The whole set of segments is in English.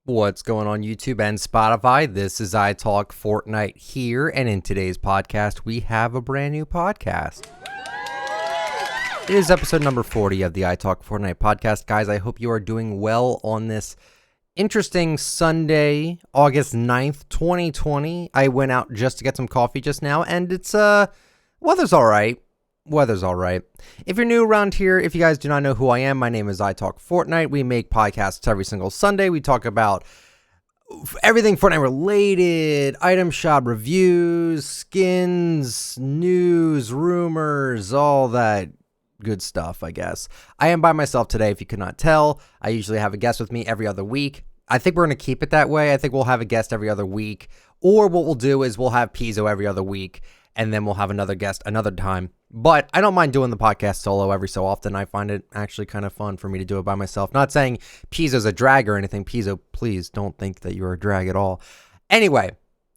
What's going on YouTube and Spotify? This is ITalkFortnite here, and in today's podcast, we have a brand new podcast. It is episode number 40 of the ITalkFortnite podcast. Guys, I hope you are doing well on this interesting Sunday, August 9th, 2020. I went out just to get some coffee just now, and it's, weather's all right. Weather's all right. If you're new around here, if you guys do not know who I am, my name is ITalkFortnite. We make podcasts every single Sunday. We talk about everything Fortnite related, item shop reviews, skins, news, rumors, all that good stuff, I guess. I am by myself today, if you could not tell. I usually have a guest with me every other week. I think we're going to keep it that way. I think we'll have a guest every other week. Or what we'll do is we'll have Pizzo every other week, and then we'll have another guest another time. But I don't mind doing the podcast solo every so often. I find it actually kind of fun for me to do it by myself. Not saying Pizzo's a drag or anything. Pizzo, please don't think that you're a drag at all. Anyway,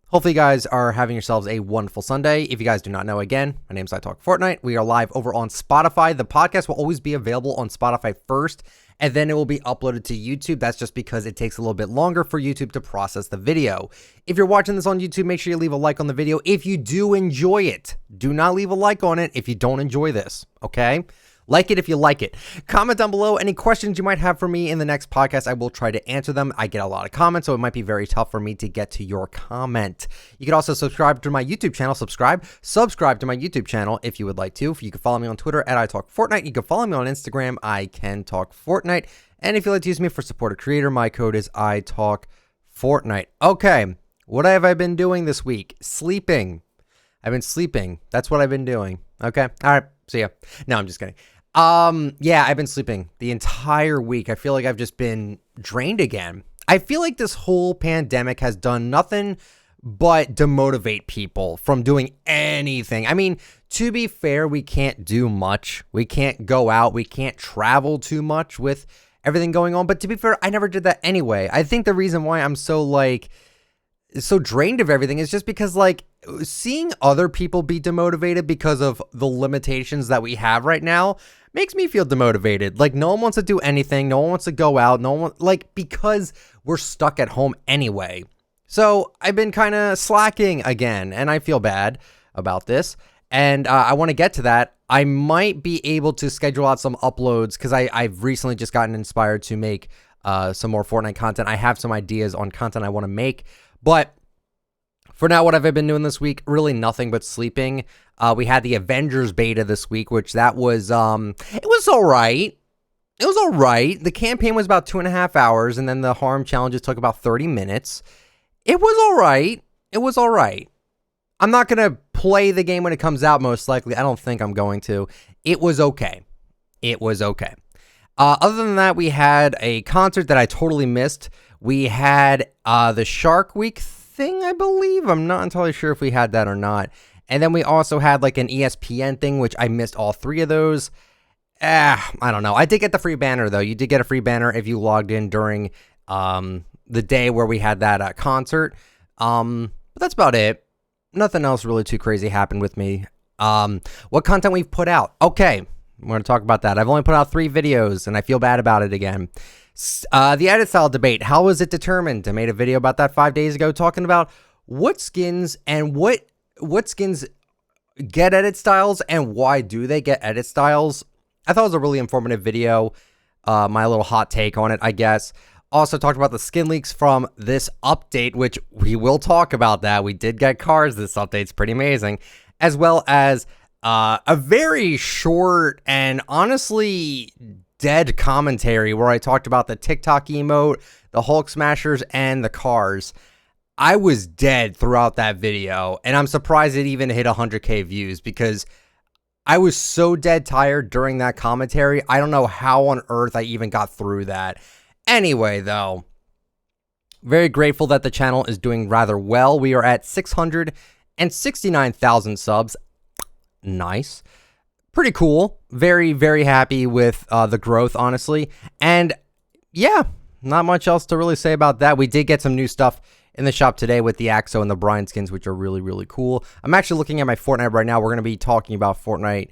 hopefully you guys are having yourselves a wonderful Sunday. If you guys do not know, again, my name is ITalkFortnite. We are live over on Spotify. The podcast will always be available on Spotify first, and then it will be uploaded to YouTube. That's just because it takes a little bit longer for YouTube to process the video. If you're watching this on YouTube, make sure you leave a like on the video if you do enjoy it. Do not leave a like on it if you don't enjoy this, okay? Like it if you like it. Comment down below any questions you might have for me in the next podcast. I will try to answer them. I get a lot of comments, so it might be very tough for me to get to your comment. You can also subscribe to my YouTube channel. Subscribe to my YouTube channel if you would like to. You can follow me on Twitter at ITalkFortnite. You can follow me on Instagram, ICanTalkFortnite. And if you'd like to use me for support a creator, my code is ITalkFortnite. Okay, what have I been doing this week? Sleeping. I've been sleeping. That's what I've been doing. Okay, all right, see ya. No, I'm just kidding. Yeah, I've been sleeping the entire week. I feel like I've just been drained again. I feel like this whole pandemic has done nothing but demotivate people from doing anything. I mean, to be fair, we can't do much. We can't go out. We can't travel too much with everything going on. But to be fair, I never did that anyway. I think the reason why I'm so drained of everything is just because, like, seeing other people be demotivated because of the limitations that we have right now makes me feel demotivated. Like, no one wants to do anything. No one wants to go out. No one, like, because we're stuck at home anyway. So I've been kind of slacking again, and I feel bad about this. And I want to get to that. I might be able to schedule out some uploads because I've recently just gotten inspired to make some more Fortnite content. I have some ideas on content I want to make, but for now, what have I been doing this week? Really nothing but sleeping. We had the Avengers beta this week, which that was, it was all right. It was all right. The campaign was about 2.5 hours, and then the harm challenges took about 30 minutes. It was all right. It was all right. I'm not going to play the game when it comes out, most likely. I don't think I'm going to. It was okay. It was okay. Other than that, we had a concert that I totally missed. We had the Shark Week thing, I believe. I'm not entirely sure if we had that or not. And then we also had like an ESPN thing, which I missed all three of those. I don't know. I did get the free banner, though. You did get a free banner if you logged in during the day where we had that concert. But that's about it. Nothing else really too crazy happened with me. What content we've put out? Okay, we're going to talk about that. I've only put out 3 videos, and I feel bad about it again. The edit style debate. How was it determined? I made a video about that 5 days ago talking about what skins and what skins get edit styles and why do they get edit styles. I thought it was a really informative video. My little hot take on it, I guess. Also talked about the skin leaks from this update, which we will talk about that. We did get cars this update. It's pretty amazing. As well as a very short and honestly dead commentary where I talked about the TikTok emote, the Hulk smashers, and the cars. I was dead throughout that video, and I'm surprised it even hit 100K views because I was so dead tired during that commentary. I don't know how on earth I even got through that. Anyway, though, very grateful that the channel is doing rather well. We are at 669,000 subs. Nice. Pretty cool. Very, very happy with the growth, honestly. And yeah, not much else to really say about that. We did get some new stuff in the shop today with the Axo and the Brian skins, which are really, really cool. I'm actually looking at my Fortnite right now. We're going to be talking about Fortnite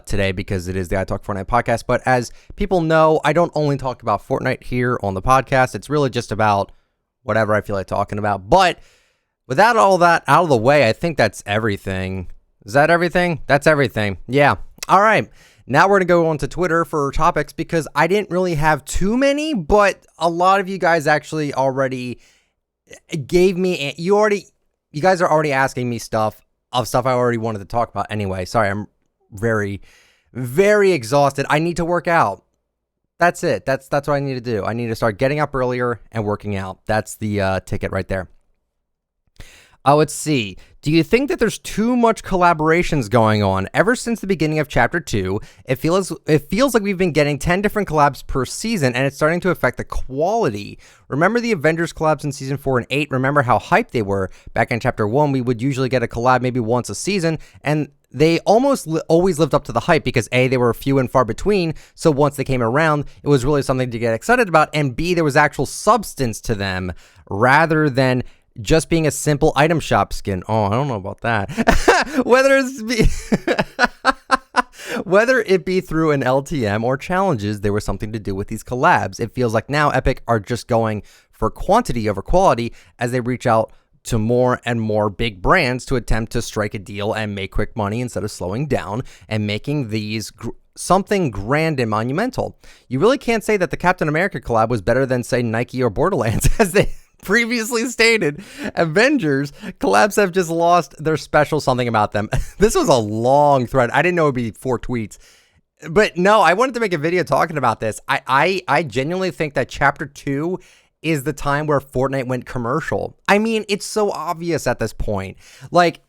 today because it is the ITalkFortnite podcast. But as people know, I don't only talk about Fortnite here on the podcast. It's really just about whatever I feel like talking about. But without all that out of the way, I think that's everything. Is that everything? That's everything. Yeah. All right. Now we're going to go on to Twitter for topics because I didn't really have too many, but a lot of you guys actually already gave me, you guys are already asking me stuff I already wanted to talk about anyway. Sorry, I'm very, very exhausted. I need to work out. That's it. That's what I need to do. I need to start getting up earlier and working out. That's the ticket right there. Let's see. Do you think that there's too much collaborations going on? Ever since the beginning of Chapter 2, it feels like we've been getting 10 different collabs per season, and it's starting to affect the quality. Remember the Avengers collabs in Season 4 and 8? Remember how hyped they were? Back in Chapter 1, we would usually get a collab maybe once a season, and they almost always lived up to the hype because A, they were few and far between, so once they came around, it was really something to get excited about, and B, there was actual substance to them rather than just being a simple item shop skin. Oh, I don't know about that. Whether it be through an LTM or challenges, there was something to do with these collabs. It feels like now Epic are just going for quantity over quality as they reach out to more and more big brands to attempt to strike a deal and make quick money instead of slowing down and making these something grand and monumental. You really can't say that the Captain America collab was better than, say, Nike or Borderlands, as they previously stated. Avengers collabs have just lost their special something about them. This was a long thread. I didn't know it'd be 4 tweets. But no, I wanted to make a video talking about this. I genuinely think that Chapter 2 is the time where Fortnite went commercial. I mean, it's so obvious at this point. Like,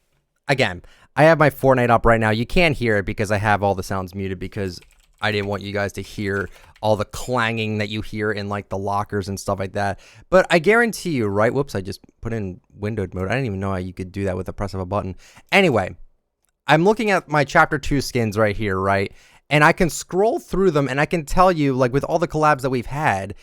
again, I have my Fortnite up right now. You can't hear it because I have all the sounds muted because I didn't want you guys to hear all the clanging that you hear in like the lockers and stuff like that. But I guarantee you, right? Whoops, I just put in windowed mode. I didn't even know how you could do that with the press of a button. Anyway, I'm looking at my Chapter 2 skins right here, right? And I can scroll through them and I can tell you, like, with all the collabs that we've had,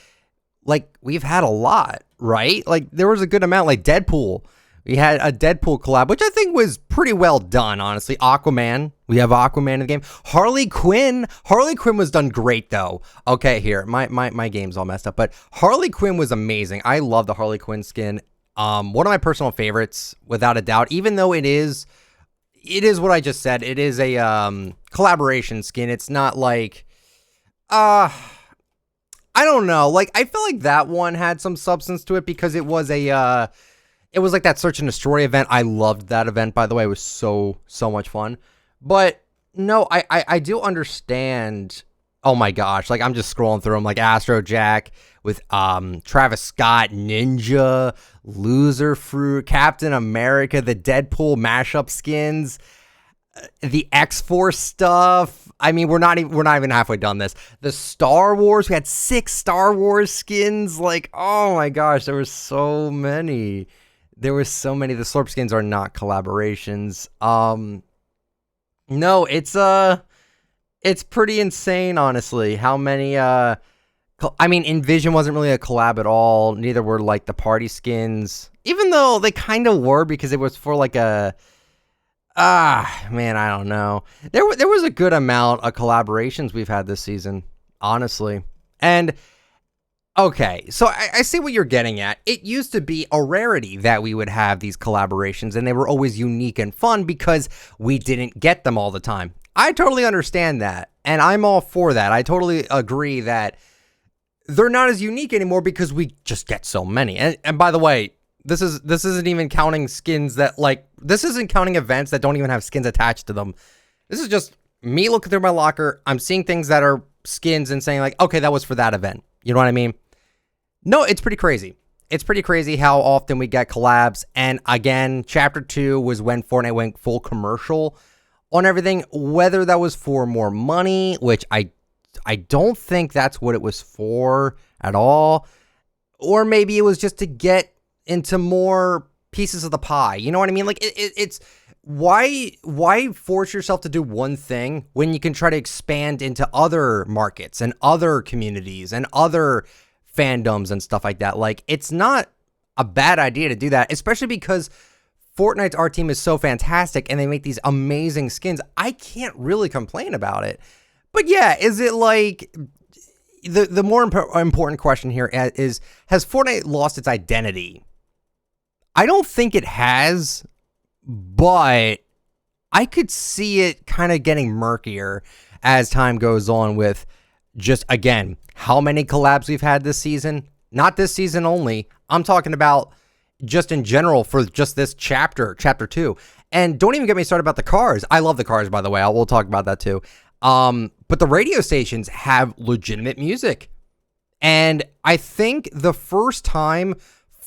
like, we've had a lot, right? Like, there was a good amount, like Deadpool. We had a Deadpool collab, which I think was pretty well done, honestly. Aquaman. We have Aquaman in the game. Harley Quinn. Harley Quinn was done great, though. Okay, here. My game's all messed up. But Harley Quinn was amazing. I love the Harley Quinn skin. One of my personal favorites, without a doubt. Even though it is what I just said. It is a collaboration skin. It's not like... I don't know. Like, I feel like that one had some substance to it because it was a... It was like that Search and Destroy event. I loved that event, by the way. It was so much fun. But no, I do understand. Oh my gosh. Like, I'm just scrolling through them, like Astro Jack with Travis Scott, Ninja, Loser Fruit, Captain America, the Deadpool mashup skins, the X-Force stuff. I mean, we're not even halfway done this. The Star Wars, we had 6 Star Wars skins. Like, oh my gosh, there were so many. The Slurp skins are not collaborations. No, it's pretty insane, honestly, how many, I mean, Envision wasn't really a collab at all. Neither were, like, the party skins, even though they kind of were because it was for, like, man, I don't know. There was a good amount of collaborations we've had this season, honestly. And okay, so I see what you're getting at. It used to be a rarity that we would have these collaborations, and they were always unique and fun because we didn't get them all the time. I totally understand that, and I'm all for that. I totally agree that they're not as unique anymore because we just get so many. And by the way, this isn't even counting skins that, like, this isn't counting events that don't even have skins attached to them. This is just me looking through my locker. I'm seeing things that are skins and saying, like, okay, that was for that event. You know what I mean? No, it's pretty crazy. It's pretty crazy how often we get collabs. And again, Chapter 2 was when Fortnite went full commercial on everything, whether that was for more money, which I don't think that's what it was for at all, or maybe it was just to get into more pieces of the pie. You know what I mean? Like, it's why force yourself to do one thing when you can try to expand into other markets and other communities and other fandoms and stuff like that? Like, it's not a bad idea to do that, especially because Fortnite's art team is so fantastic and they make these amazing skins. I can't really complain about it. But yeah, is it like, the more important question here is, has Fortnite lost its identity? I don't think it has, but I could see it kind of getting murkier as time goes on with just, again, how many collabs we've had this season. Not this season only. I'm talking about just in general for just this chapter 2. And don't even get me started about the cars. I love the cars, by the way. We'll talk about that too. But the radio stations have legitimate music. And I think the first time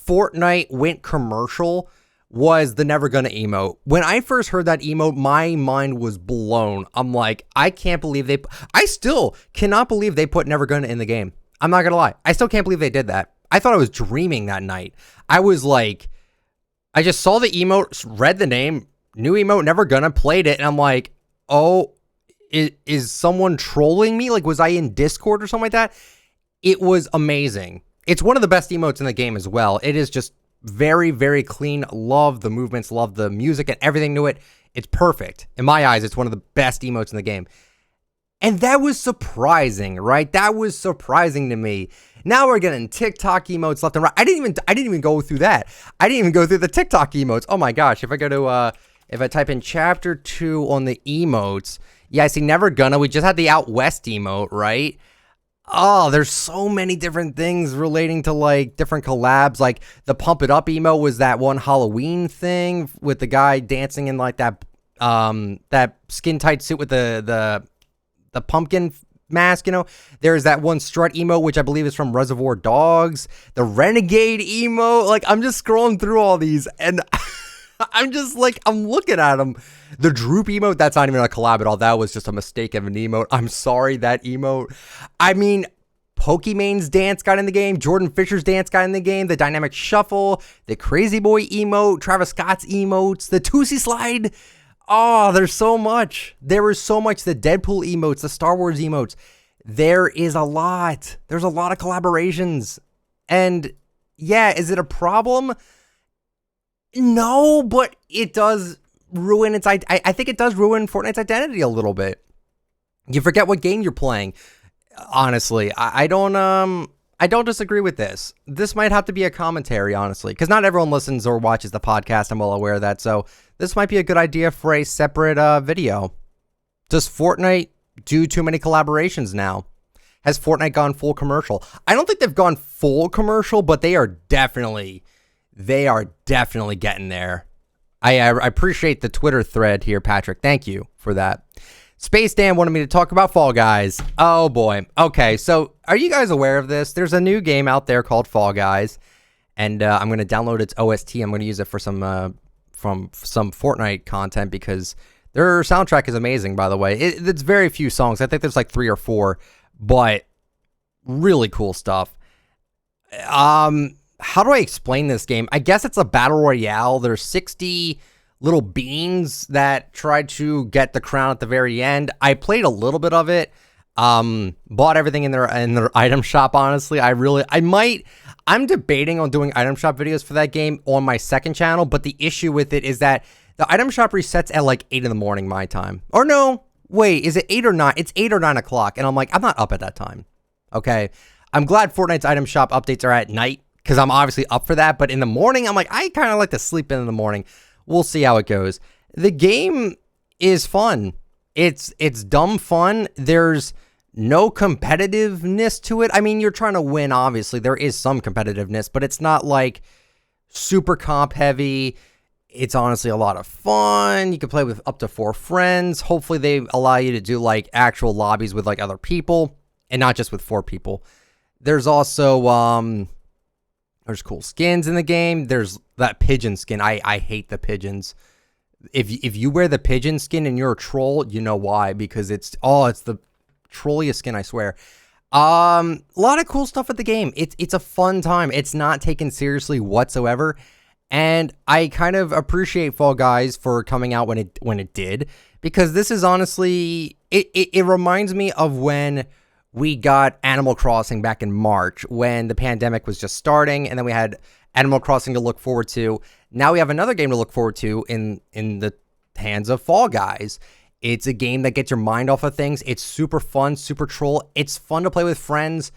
Fortnite went commercial was the Never Gonna emote. When I first heard that emote, my mind was blown. I'm like, I can't believe I still cannot believe they put Never Gonna in the game. I'm not gonna lie. I still can't believe they did that. I thought I was dreaming that night. I was like, I just saw the emote, read the name, new emote, Never Gonna, played it, and I'm like, oh, is someone trolling me? Like, was I in Discord or something like that? It was amazing. It's one of the best emotes in the game as well. It is just very, very clean. Love the movements, love the music and everything to it. It's perfect. In my eyes, it's one of the best emotes in the game. And that was surprising, right? That was surprising to me. Now we're getting TikTok emotes left and right. I didn't even go through that. I didn't even go through the TikTok emotes. Oh my gosh. If I go to if I type in chapter 2 on the emotes, yeah, I see Never Gonna. We just had the Out West emote, right? Oh, there's so many different things relating to like different collabs. Like the Pump It Up emote was that one Halloween thing with the guy dancing in like that that skin tight suit with the pumpkin mask, you know. There's that one strut emote, which I believe is from Reservoir Dogs. The Renegade emote. Like, I'm just scrolling through all these and I'm just like, I'm looking at them. The Droop emote, that's not even a collab at all. That was just a mistake of an emote. I'm sorry, that emote. I mean, Pokemon's dance got in the game. Jordan Fisher's dance got in the game. The Dynamic Shuffle, the Crazy Boy emote, Travis Scott's emotes, the Tootsie Slide. Oh, there's so much. There is so much. The Deadpool emotes, the Star Wars emotes. There is a lot. There's a lot of collaborations. And yeah, is it a problem? No, but it does ruin its... I think it does ruin Fortnite's identity a little bit. You forget what game you're playing. Honestly, I don't disagree with this. This might have to be a commentary, honestly, because not everyone listens or watches the podcast. I'm well aware of that. So this might be a good idea for a separate video. Does Fortnite do too many collaborations now? Has Fortnite gone full commercial? I don't think they've gone full commercial, but they are definitely getting there. I appreciate the Twitter thread here, Patrick. Thank you for that. Space Dan wanted me to talk about Fall Guys. Oh boy. Okay, so are you guys aware of this? There's a new game out there called Fall Guys, and I'm going to download its OST. I'm going to use it for some Fortnite content because their soundtrack is amazing, by the way. It's very few songs. I think there's like 3 or 4, but really cool stuff. How do I explain this game? I guess it's a battle royale. There's 60 little beans that try to get the crown at the very end. I played a little bit of it. Bought everything in their item shop, honestly. I'm debating on doing item shop videos for that game on my second channel, but the issue with it is that the item shop resets at like 8 in the morning my time. Or no, wait, is it 8 or 9? It's 8 or 9 o'clock, and I'm like, I'm not up at that time. Okay, I'm glad Fortnite's item shop updates are at night, because I'm obviously up for that, but in the morning, I'm like, I kind of like to sleep in the morning. We'll see how it goes. The game is fun. It's dumb fun. There's no competitiveness to it. I mean, you're trying to win, obviously. There is some competitiveness, but it's not like super comp heavy. It's honestly a lot of fun. You can play with up to 4 friends. Hopefully they allow you to do like actual lobbies with like other people and not just with 4 people. There's also there's cool skins in the game. There's that pigeon skin. I hate the pigeons. If you wear the pigeon skin and you're a troll, you know why, because it's the trolliest skin, I swear. A lot of cool stuff at the game. It's a fun time. It's not taken seriously whatsoever. And I kind of appreciate Fall Guys for coming out when it did, because this is honestly it reminds me of when we got Animal Crossing back in March when the pandemic was just starting, and then we had Animal Crossing to look forward to. Now we have another game to look forward to in the hands of Fall Guys. It's a game that gets your mind off of things. It's super fun, super troll. It's fun to play with friends,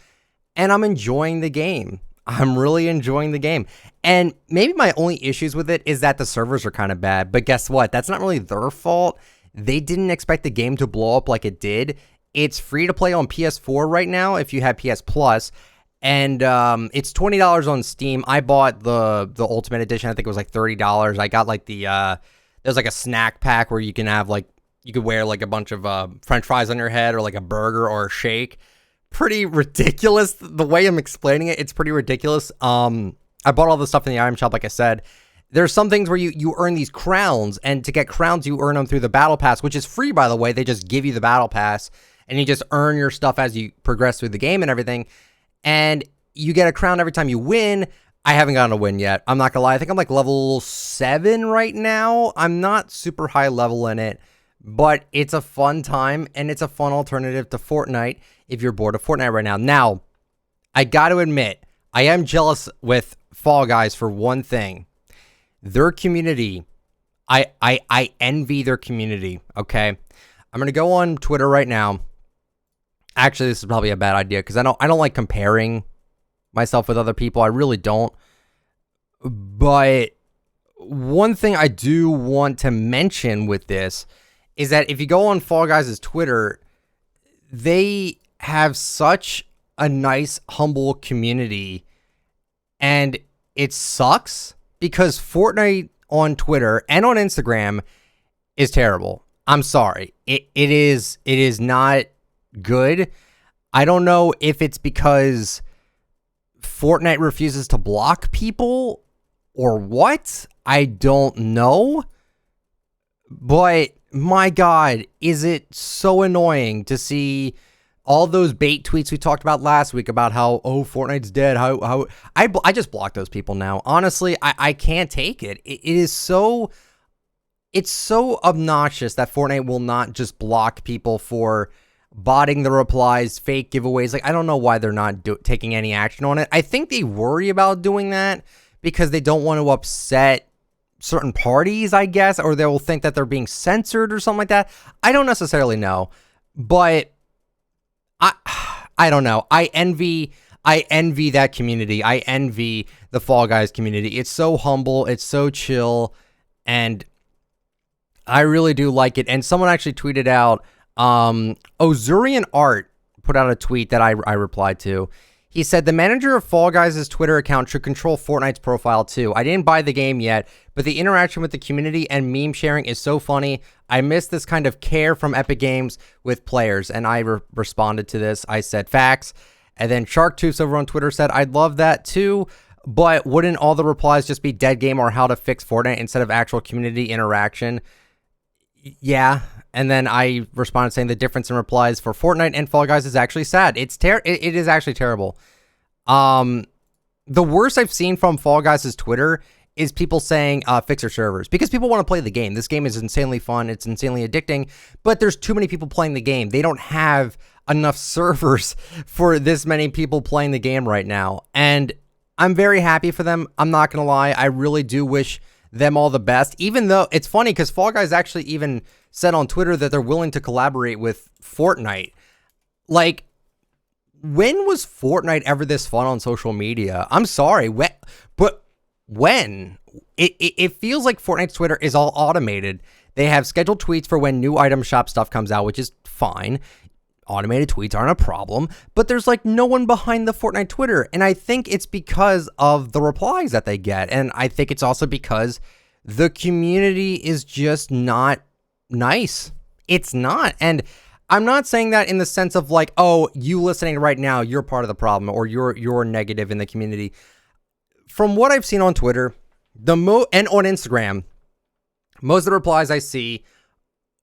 and I'm enjoying the game. I'm really enjoying the game. And maybe my only issues with it is that the servers are kind of bad. But guess what? That's not really their fault. They didn't expect the game to blow up like it did. It's free to play on PS4 right now if you have PS Plus. And it's $20 on Steam. I bought the Ultimate Edition. I think it was like $30. I got like there's like a snack pack where you can have like, you could wear like a bunch of French fries on your head or like a burger or a shake. Pretty ridiculous. The way I'm explaining it, it's pretty ridiculous. I bought all the stuff in the item shop, like I said. There's some things where you earn these crowns, and to get crowns, you earn them through the battle pass, which is free, by the way. They just give you the battle pass, and you just earn your stuff as you progress through the game and everything. And you get a crown every time you win. I haven't gotten a win yet. I'm not gonna lie. I think I'm like level 7 right now. I'm not super high level in it, but it's a fun time, and it's a fun alternative to Fortnite if you're bored of Fortnite right now. Now, I got to admit, I am jealous with Fall Guys for one thing. Their community, I envy their community, okay? I'm going to go on Twitter right now. Actually, this is probably a bad idea because I don't like comparing myself with other people. I really don't. But one thing I do want to mention with this is that if you go on Fall Guys' Twitter, they have such a nice, humble community, and it sucks because Fortnite on Twitter and on Instagram is terrible. I'm sorry. It is not good. I don't know if it's because Fortnite refuses to block people or what. I don't know. But my God, is it so annoying to see all those bait tweets we talked about last week about how, oh, Fortnite's dead. I just block those people now. Honestly, I can't take it. It's so obnoxious that Fortnite will not just block people for botting the replies, fake giveaways. Like, I don't know why they're not taking any action on it. I think they worry about doing that because they don't want to upset certain parties, I guess, or they will think that they're being censored or something like that. I don't necessarily know, but I don't know. I envy that community. I envy the Fall Guys community. It's so humble. It's so chill. And I really do like it. And someone actually tweeted out, Ozurian Art put out a tweet that I replied to. He said, the manager of Fall Guys' Twitter account should control Fortnite's profile too. I didn't buy the game yet, but the interaction with the community and meme sharing is so funny. I miss this kind of care from Epic Games with players. And I responded to this. I said, facts. And then Shark Tooths over on Twitter said, I'd love that too, but wouldn't all the replies just be dead game or how to fix Fortnite instead of actual community interaction? Yeah. And then I responded saying the difference in replies for Fortnite and Fall Guys is actually sad. It is actually terrible. The worst I've seen from Fall Guys' Twitter is people saying fix your servers because people want to play the game. This game is insanely fun. It's insanely addicting, but there's too many people playing the game. They don't have enough servers for this many people playing the game right now. And I'm very happy for them. I'm not going to lie. I really do wish them all the best, even though it's funny because Fall Guys actually even said on Twitter that they're willing to collaborate with Fortnite. Like, when was Fortnite ever this fun on social media? I'm sorry, but when? It feels like Fortnite's Twitter is all automated. They have scheduled tweets for when new item shop stuff comes out, which is fine. Automated tweets aren't a problem, but there's like no one behind the Fortnite Twitter. And I think it's because of the replies that they get. And I think it's also because the community is just not nice. It's not. And I'm not saying that in the sense of like, oh, you listening right now, you're part of the problem or you're negative in the community. From what I've seen on Twitter, and on Instagram, most of the replies I see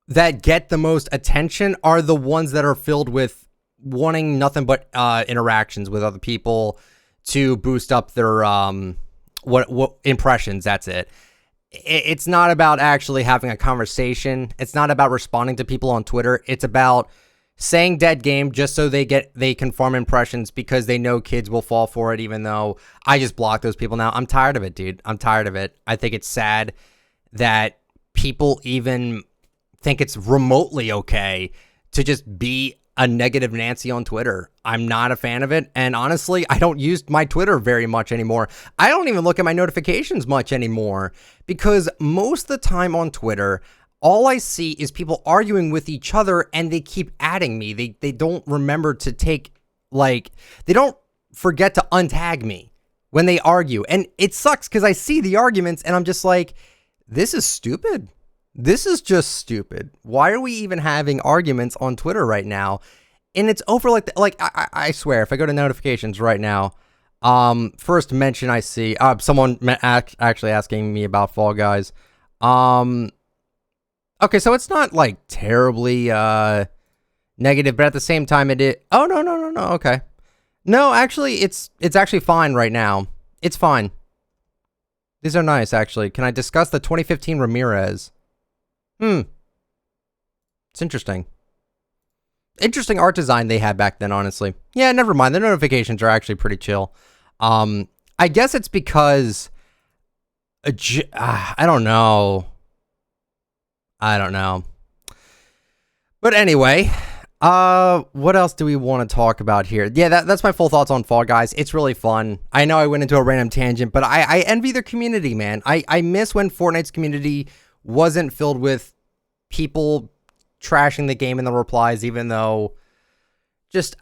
that get the most attention are the ones that are filled with wanting nothing but interactions with other people to boost up their what impressions. That's it. It's not about actually having a conversation. It's not about responding to people on Twitter. It's about saying dead game just so they can farm impressions because they know kids will fall for it, even though I just block those people now. I'm tired of it, dude. I'm tired of it. I think it's sad that people even think it's remotely okay to just be a negative Nancy on Twitter. I'm not a fan of it. And honestly, I don't use my Twitter very much anymore. I don't even look at my notifications much anymore because most of the time on Twitter, all I see is people arguing with each other and they keep adding me. They don't remember to they don't forget to untag me when they argue. And it sucks because I see the arguments and I'm just like, this is stupid. This is just stupid. Why are we even having arguments on Twitter right now? And it's over I swear, if I go to notifications right now, first mention I see, someone actually asking me about Fall Guys. Okay, so it's not like terribly negative, but at the same time oh, no, okay. No, actually, it's actually fine right now. It's fine. These are nice, actually. Can I discuss the 2015 Ramirez? It's interesting. Interesting art design they had back then, honestly. Yeah, never mind. The notifications are actually pretty chill. I guess it's because... I don't know. But anyway, what else do we want to talk about here? Yeah, that's my full thoughts on Fall Guys. It's really fun. I know I went into a random tangent, but I envy their community, man. I miss when Fortnite's community wasn't filled with people trashing the game in the replies, even though it's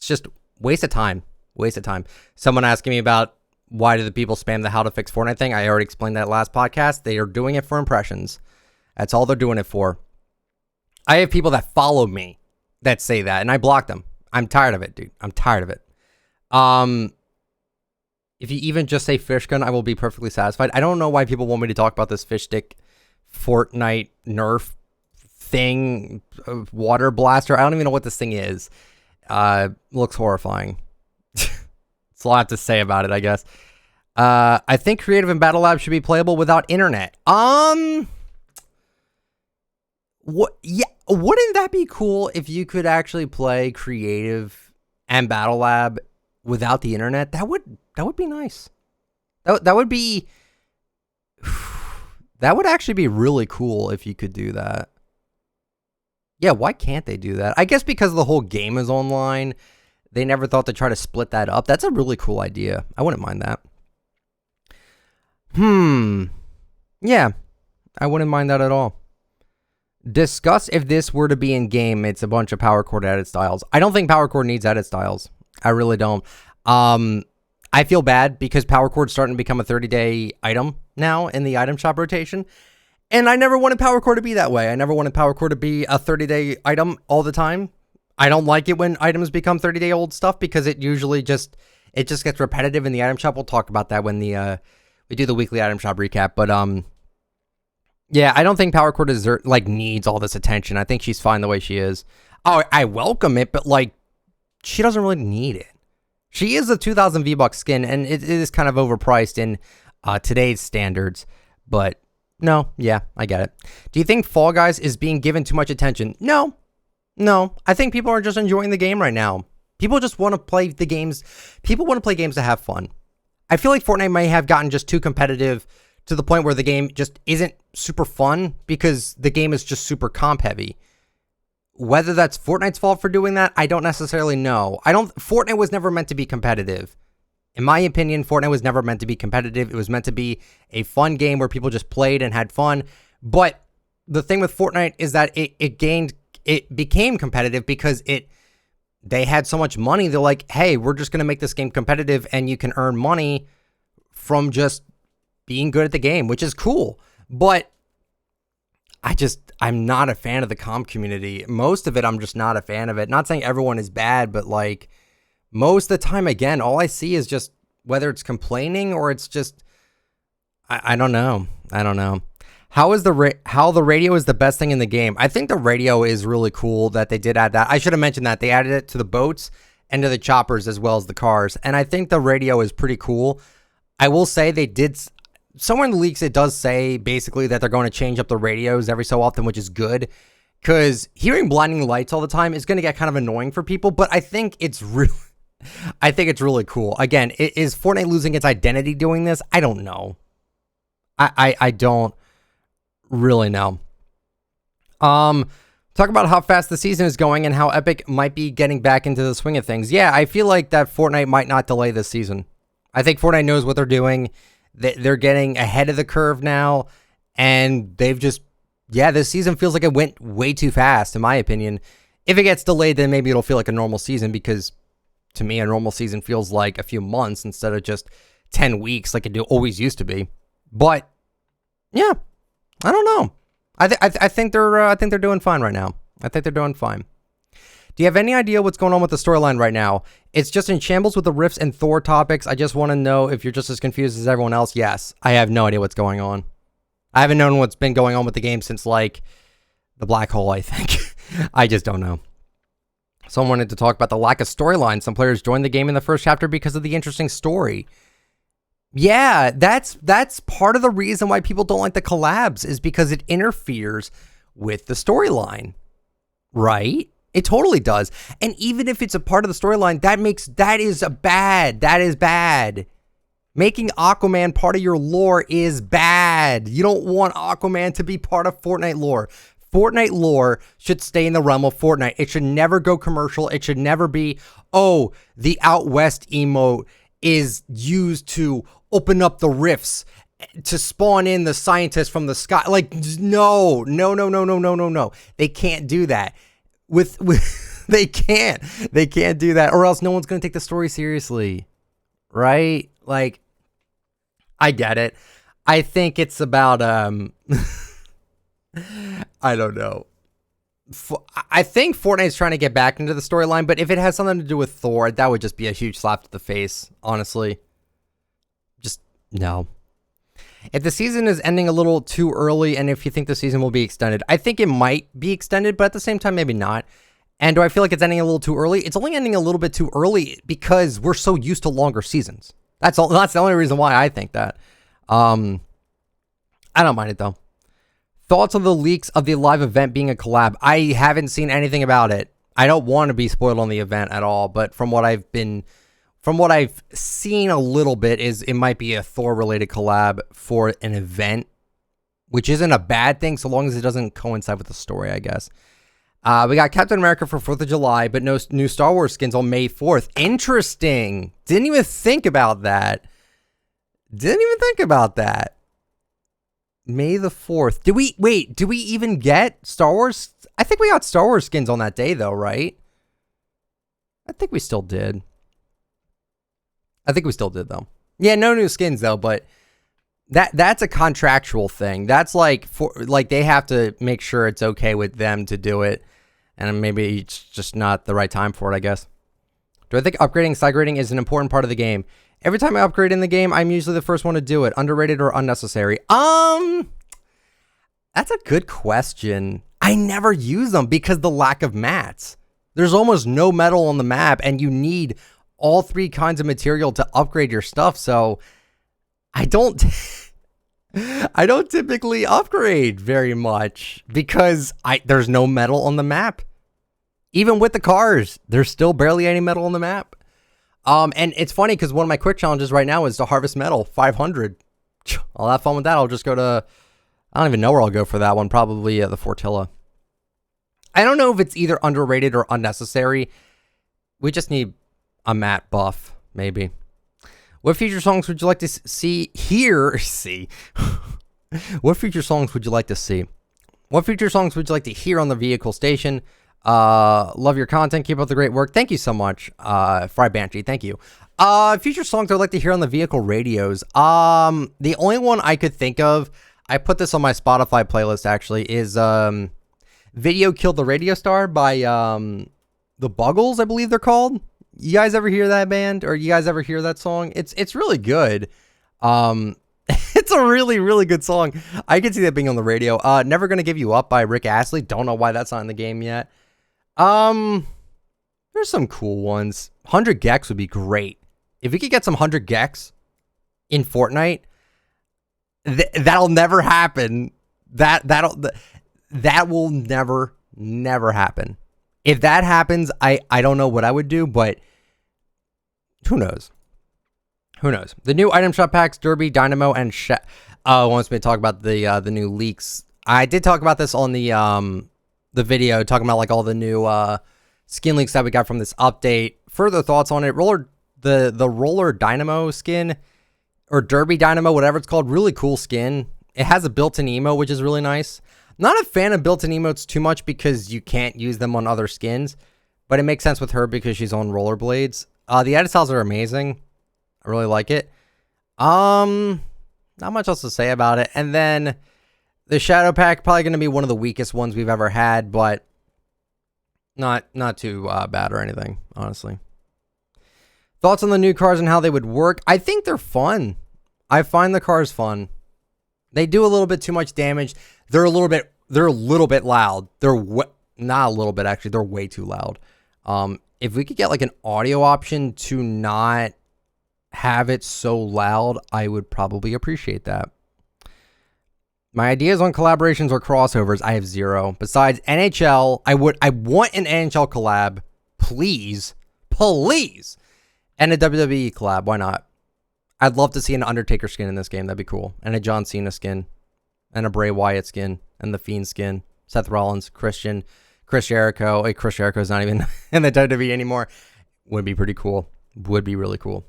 just waste of time. Someone asking me about why do the people spam the how to fix Fortnite thing? I already explained that last podcast. They are doing it for impressions. That's all they're doing it for. I have people that follow me that say that, and I block them. I'm tired of it, dude. I'm tired of it. If you even just say fish gun, I will be perfectly satisfied. I don't know why people want me to talk about this fish stick Fortnite Nerf thing, water blaster. I don't even know what this thing is. Looks horrifying. That's all I have to say about it, I guess. I think Creative and Battle Lab should be playable without internet. What? Yeah, wouldn't that be cool if you could actually play Creative and Battle Lab without the internet? That would be nice. That would be that would actually be really cool if you could do that. Yeah, why can't they do that? I guess because the whole game is online. They never thought to try to split that up. That's a really cool idea. I wouldn't mind that. Yeah, I wouldn't mind that at all. Discuss if this were to be in game, it's a bunch of power chord edit styles. I don't think power chord needs edit styles. I really don't. I feel bad because power chord's starting to become a 30-day item now in the item shop rotation. And I never wanted power chord to be that way. I never wanted power chord to be a 30-day item all the time. I don't like it when items become 30-day old stuff because it usually just gets repetitive in the item shop. We'll talk about that when we do the weekly item shop recap. But yeah, I don't think power chord needs all this attention. I think she's fine the way she is. Oh, I welcome it, but she doesn't really need it. She is a 2,000 V-Bucks skin, and it is kind of overpriced in today's standards. But no, yeah, I get it. Do you think Fall Guys is being given too much attention? No. I think people are just enjoying the game right now. People just want to play the games. People want to play games to have fun. I feel like Fortnite may have gotten just too competitive to the point where the game just isn't super fun because the game is just super comp heavy. Whether that's Fortnite's fault for doing that, I don't necessarily know. Fortnite was never meant to be competitive. In my opinion, Fortnite was never meant to be competitive. It was meant to be a fun game where people just played and had fun. But the thing with Fortnite is that it became competitive because they had so much money. They're like, hey, we're just going to make this game competitive and you can earn money from just being good at the game, which is cool. But I'm not a fan of the comp community. Most of it, I'm just not a fan of it. Not saying everyone is bad, but most of the time, again, all I see is just whether it's complaining or it's just, I don't know. How the radio is the best thing in the game. I think the radio is really cool that they did add that. I should have mentioned that. They added it to the boats and to the choppers as well as the cars. And I think the radio is pretty cool. I will say they did, somewhere in the leaks it does say basically that they're going to change up the radios every so often, which is good. Because hearing blinding lights all the time is going to get kind of annoying for people. But I think it's really cool. Again, is Fortnite losing its identity doing this? I don't know. I don't really know. Talk about how fast the season is going and how Epic might be getting back into the swing of things. Yeah, I feel like that Fortnite might not delay this season. I think Fortnite knows what they're doing. They're getting ahead of the curve now, and they've just, this season feels like it went way too fast, in my opinion. If it gets delayed, then maybe it'll feel like a normal season, because to me, a normal season feels like a few months instead of just 10 weeks like it always used to be. But yeah, I don't know. I think they're doing fine right now. I think they're doing fine. Do you have any idea what's going on with the storyline right now? It's just in shambles with the Rifts and Thor topics. I just want to know if you're just as confused as everyone else. Yes, I have no idea what's going on. I haven't known what's been going on with the game since, like, the black hole, I think. I just don't know. Someone wanted to talk about the lack of storyline. Some players joined the game in the first chapter because of the interesting story. Yeah, that's part of the reason why people don't like the collabs, is because it interferes with the storyline, right? It totally does. And even if it's a part of the storyline, that is bad. Making Aquaman part of your lore is bad. You don't want Aquaman to be part of Fortnite lore. Fortnite lore should stay in the realm of Fortnite. It should never go commercial. It should never be, oh, the Out West emote is used to open up the rifts to spawn in the scientists from the sky. Like, no. They can't do that. They can't do that, or else no one's going to take the story seriously, right? Like, I get it. I think it's about, I don't know. I think Fortnite's trying to get back into the storyline, but if it has something to do with Thor, that would just be a huge slap to the face, honestly. Just, no. If the season is ending a little too early, and if you think the season will be extended, I think it might be extended, but at the same time, maybe not. And do I feel like it's ending a little too early? It's only ending a little bit too early because we're so used to longer seasons. That's all. That's the only reason why I think that. I don't mind it, though. Thoughts on the leaks of the live event being a collab? I haven't seen anything about it. I don't want to be spoiled on the event at all, but from what I've seen a little bit, is it might be a Thor-related collab for an event, which isn't a bad thing so long as it doesn't coincide with the story, I guess. We got Captain America for 4th of July, but no new Star Wars skins on May 4th. Interesting. Didn't even think about that. May the 4th. Did we even get Star Wars? I think we got Star Wars skins on that day, though, right? I think we still did. Though. Yeah, no new skins, though, but that's a contractual thing. That's like, they have to make sure it's okay with them to do it, and maybe it's just not the right time for it, I guess. Do I think upgrading side grading is an important part of the game? Every time I upgrade in the game, I'm usually the first one to do it. Underrated or unnecessary? That's a good question. I never use them because the lack of mats. There's almost no metal on the map, and you need all 3 kinds of material to upgrade your stuff. So I don't typically upgrade very much because there's no metal on the map. Even with the cars, there's still barely any metal on the map. And it's funny because one of my quick challenges right now is to harvest metal, 500. I'll have fun with that. I'll just go to, I don't even know where I'll go for that one. Probably the Fortilla. I don't know if it's either underrated or unnecessary. We just need a matte buff, maybe. What future songs would you like to see? What future songs would you like to see? What future songs would you like to hear on the vehicle station? Love your content. Keep up the great work. Thank you so much. Fry Banshee. Thank you. Future songs I'd like to hear on the vehicle radios. The only one I could think of, I put this on my Spotify playlist actually, is, Video Killed the Radio Star by, the Buggles, I believe they're called. You guys ever hear that band, or you guys ever hear that song? It's really good. It's a really, really good song. I could see that being on the radio. Never Gonna Give You Up by Rick Astley. Don't know why that's not in the game yet. There's some cool ones. 100 Gex would be great. If we could get some 100 Gex in Fortnite, that'll never happen. That will never happen. If that happens, I don't know what I would do, but who knows? The new item shop packs, Derby, Dynamo, and wants me to talk about the new leaks. I did talk about this on the the video talking about like all the new skin leaks that we got from this update. Further thoughts on it: the roller dynamo skin, or derby dynamo, whatever it's called, really cool skin. It has a built-in emote, which is really nice. Not a fan of built-in emotes too much because you can't use them on other skins, but it makes sense with her because she's on rollerblades. The edit styles are amazing. I really like it. Not much else to say about it. And then the shadow pack, probably going to be one of the weakest ones we've ever had, but not too bad or anything, honestly. Thoughts on the new cars and how they would work? I think they're fun. I find the cars fun. They do a little bit too much damage. They're a little bit loud. Not a little bit, actually. They're way too loud. If we could get like an audio option to not have it so loud, I would probably appreciate that. My ideas on collaborations or crossovers, I have zero. Besides NHL, I want an NHL collab, please, and a WWE collab. Why not? I'd love to see an Undertaker skin in this game. That'd be cool. And a John Cena skin. And a Bray Wyatt skin. And the Fiend skin. Seth Rollins, Chris Jericho. Hey, Chris Jericho's not even in the WWE anymore. Would be pretty cool. Would be really cool.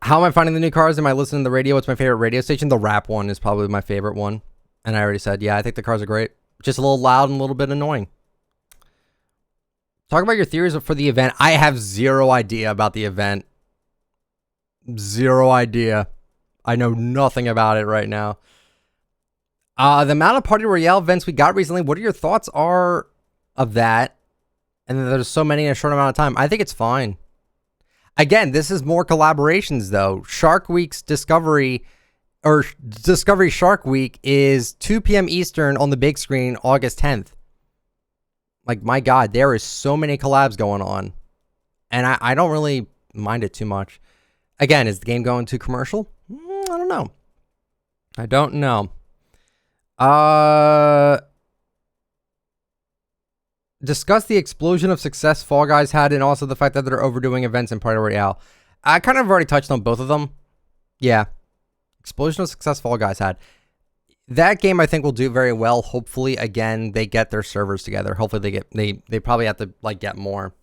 How am I finding the new cars? Am I listening to the radio? What's my favorite radio station? The rap one is probably my favorite one. And I already said, yeah, I think the cars are great. Just a little loud and a little bit annoying. Talk about your theories for the event. I have zero idea about the event. Zero idea. I know nothing about it right now. The amount of Party Royale events we got recently, what are your thoughts of that? And then there's so many in a short amount of time. I think it's fine. Again, this is more collaborations though. Shark Week's Discovery Shark Week is 2 p.m. Eastern on the big screen, August 10th. Like, my God, there is so many collabs going on. And I don't really mind it too much. Again, is the game going to commercial? I don't know. I don't know. Discuss the explosion of success Fall Guys had and also the fact that they're overdoing events in Party Royale. I kind of already touched on both of them. Yeah. Explosion of success Fall Guys had. That game I think will do very well. Hopefully, again, they get their servers together. Hopefully they probably have to like get more.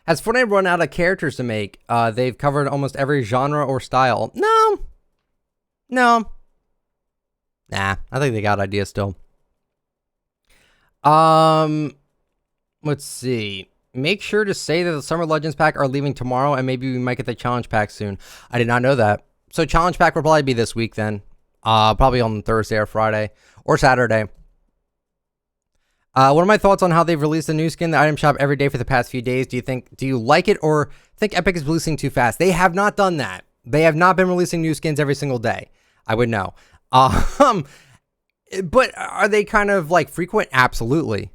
Has Fortnite run out of characters to make? They've covered almost every genre or style. No. Nah, I think they got ideas still. Let's see. Make sure to say that the Summer Legends pack are leaving tomorrow, and maybe we might get the challenge pack soon. I did not know that. So challenge pack will probably be this week then. Probably on Thursday or Friday or Saturday. What are my thoughts on how they've released a new skin in the item shop every day for the past few days? Do you like it or think Epic is releasing too fast? They have not done that. They have not been releasing new skins every single day. I would know. But are they kind of like frequent? Absolutely.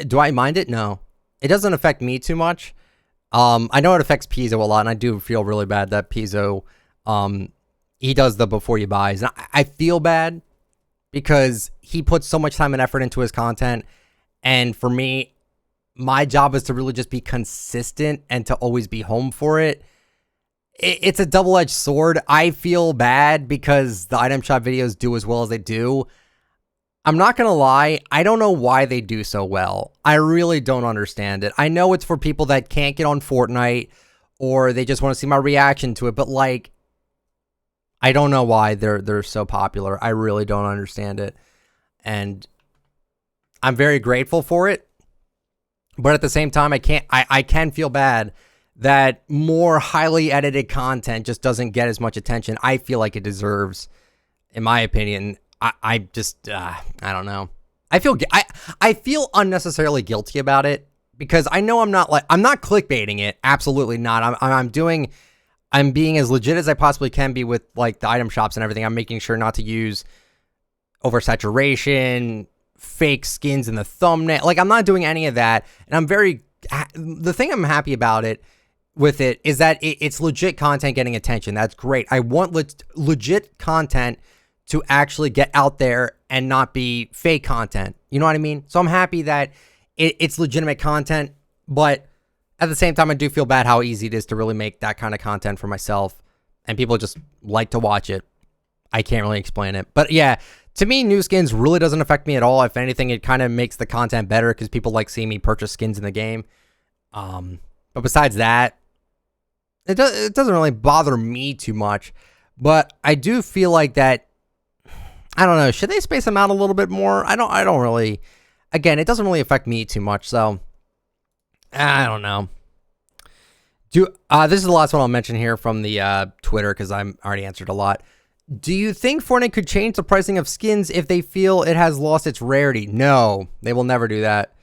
Do I mind it? No. It doesn't affect me too much. I know it affects Pizzo a lot, and I do feel really bad that Pizzo, he does the before you buys. And I feel bad because he puts so much time and effort into his content. And for me, my job is to really just be consistent and to always be home for it. It's a double-edged sword. I feel bad because the item shop videos do as well as they do. I'm not going to lie. I don't know why they do so well. I really don't understand it. I know it's for people that can't get on Fortnite or they just want to see my reaction to it. But like, I don't know why they're so popular. I really don't understand it. And I'm very grateful for it. But at the same time, I can feel bad that more highly edited content just doesn't get as much attention I feel like it deserves, in my opinion. I just, I don't know. I feel unnecessarily guilty about it because I know I'm not clickbaiting it. Absolutely not. I'm being as legit as I possibly can be with like the item shops and everything. I'm making sure not to use oversaturation, fake skins in the thumbnail. Like, I'm not doing any of that. And the thing I'm happy about with it is that it's legit content getting attention. That's great. I want legit content to actually get out there and not be fake content. You know what I mean? So I'm happy that it's legitimate content, but at the same time, I do feel bad how easy it is to really make that kind of content for myself, and people just like to watch it. I can't really explain it. But yeah, To me, new skins really doesn't affect me at all. If anything, it kind of makes the content better because people like seeing me purchase skins in the game. But besides that, it doesn't really bother me too much. But I do feel like that, I don't know, should they space them out a little bit more? I don't really, again, it doesn't really affect me too much, so I don't know. This is the last one I'll mention here from the Twitter because I'm already answered a lot. Do you think Fortnite could change the pricing of skins if they feel it has lost its rarity? No, they will never do that.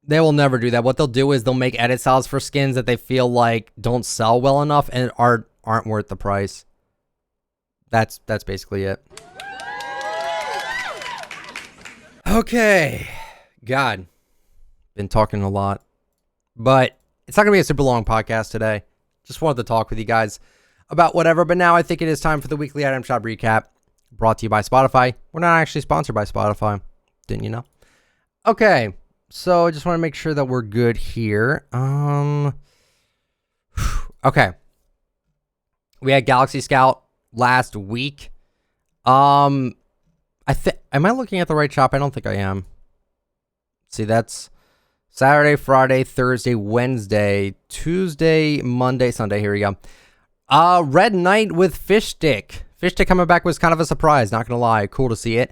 They will never do that. What they'll do is they'll make edit styles for skins that they feel like don't sell well enough and aren't worth the price. That's basically it. Okay. God. Been talking a lot. But it's not going to be a super long podcast today. Just wanted to talk with you guys about whatever. But now I think it is time for the weekly item shop recap. Brought to you by Spotify. We're not actually sponsored by Spotify. Didn't you know? Okay. So I just want to make sure that we're good here. Okay. We had Galaxy Scout last week. Am I looking at the right shop? I don't think I am. See, that's Saturday, Friday, Thursday, Wednesday, Tuesday, Monday, Sunday. Here we go. Red Knight with Fish Stick. Fish Stick coming back was kind of a surprise, not gonna lie. Cool to see it.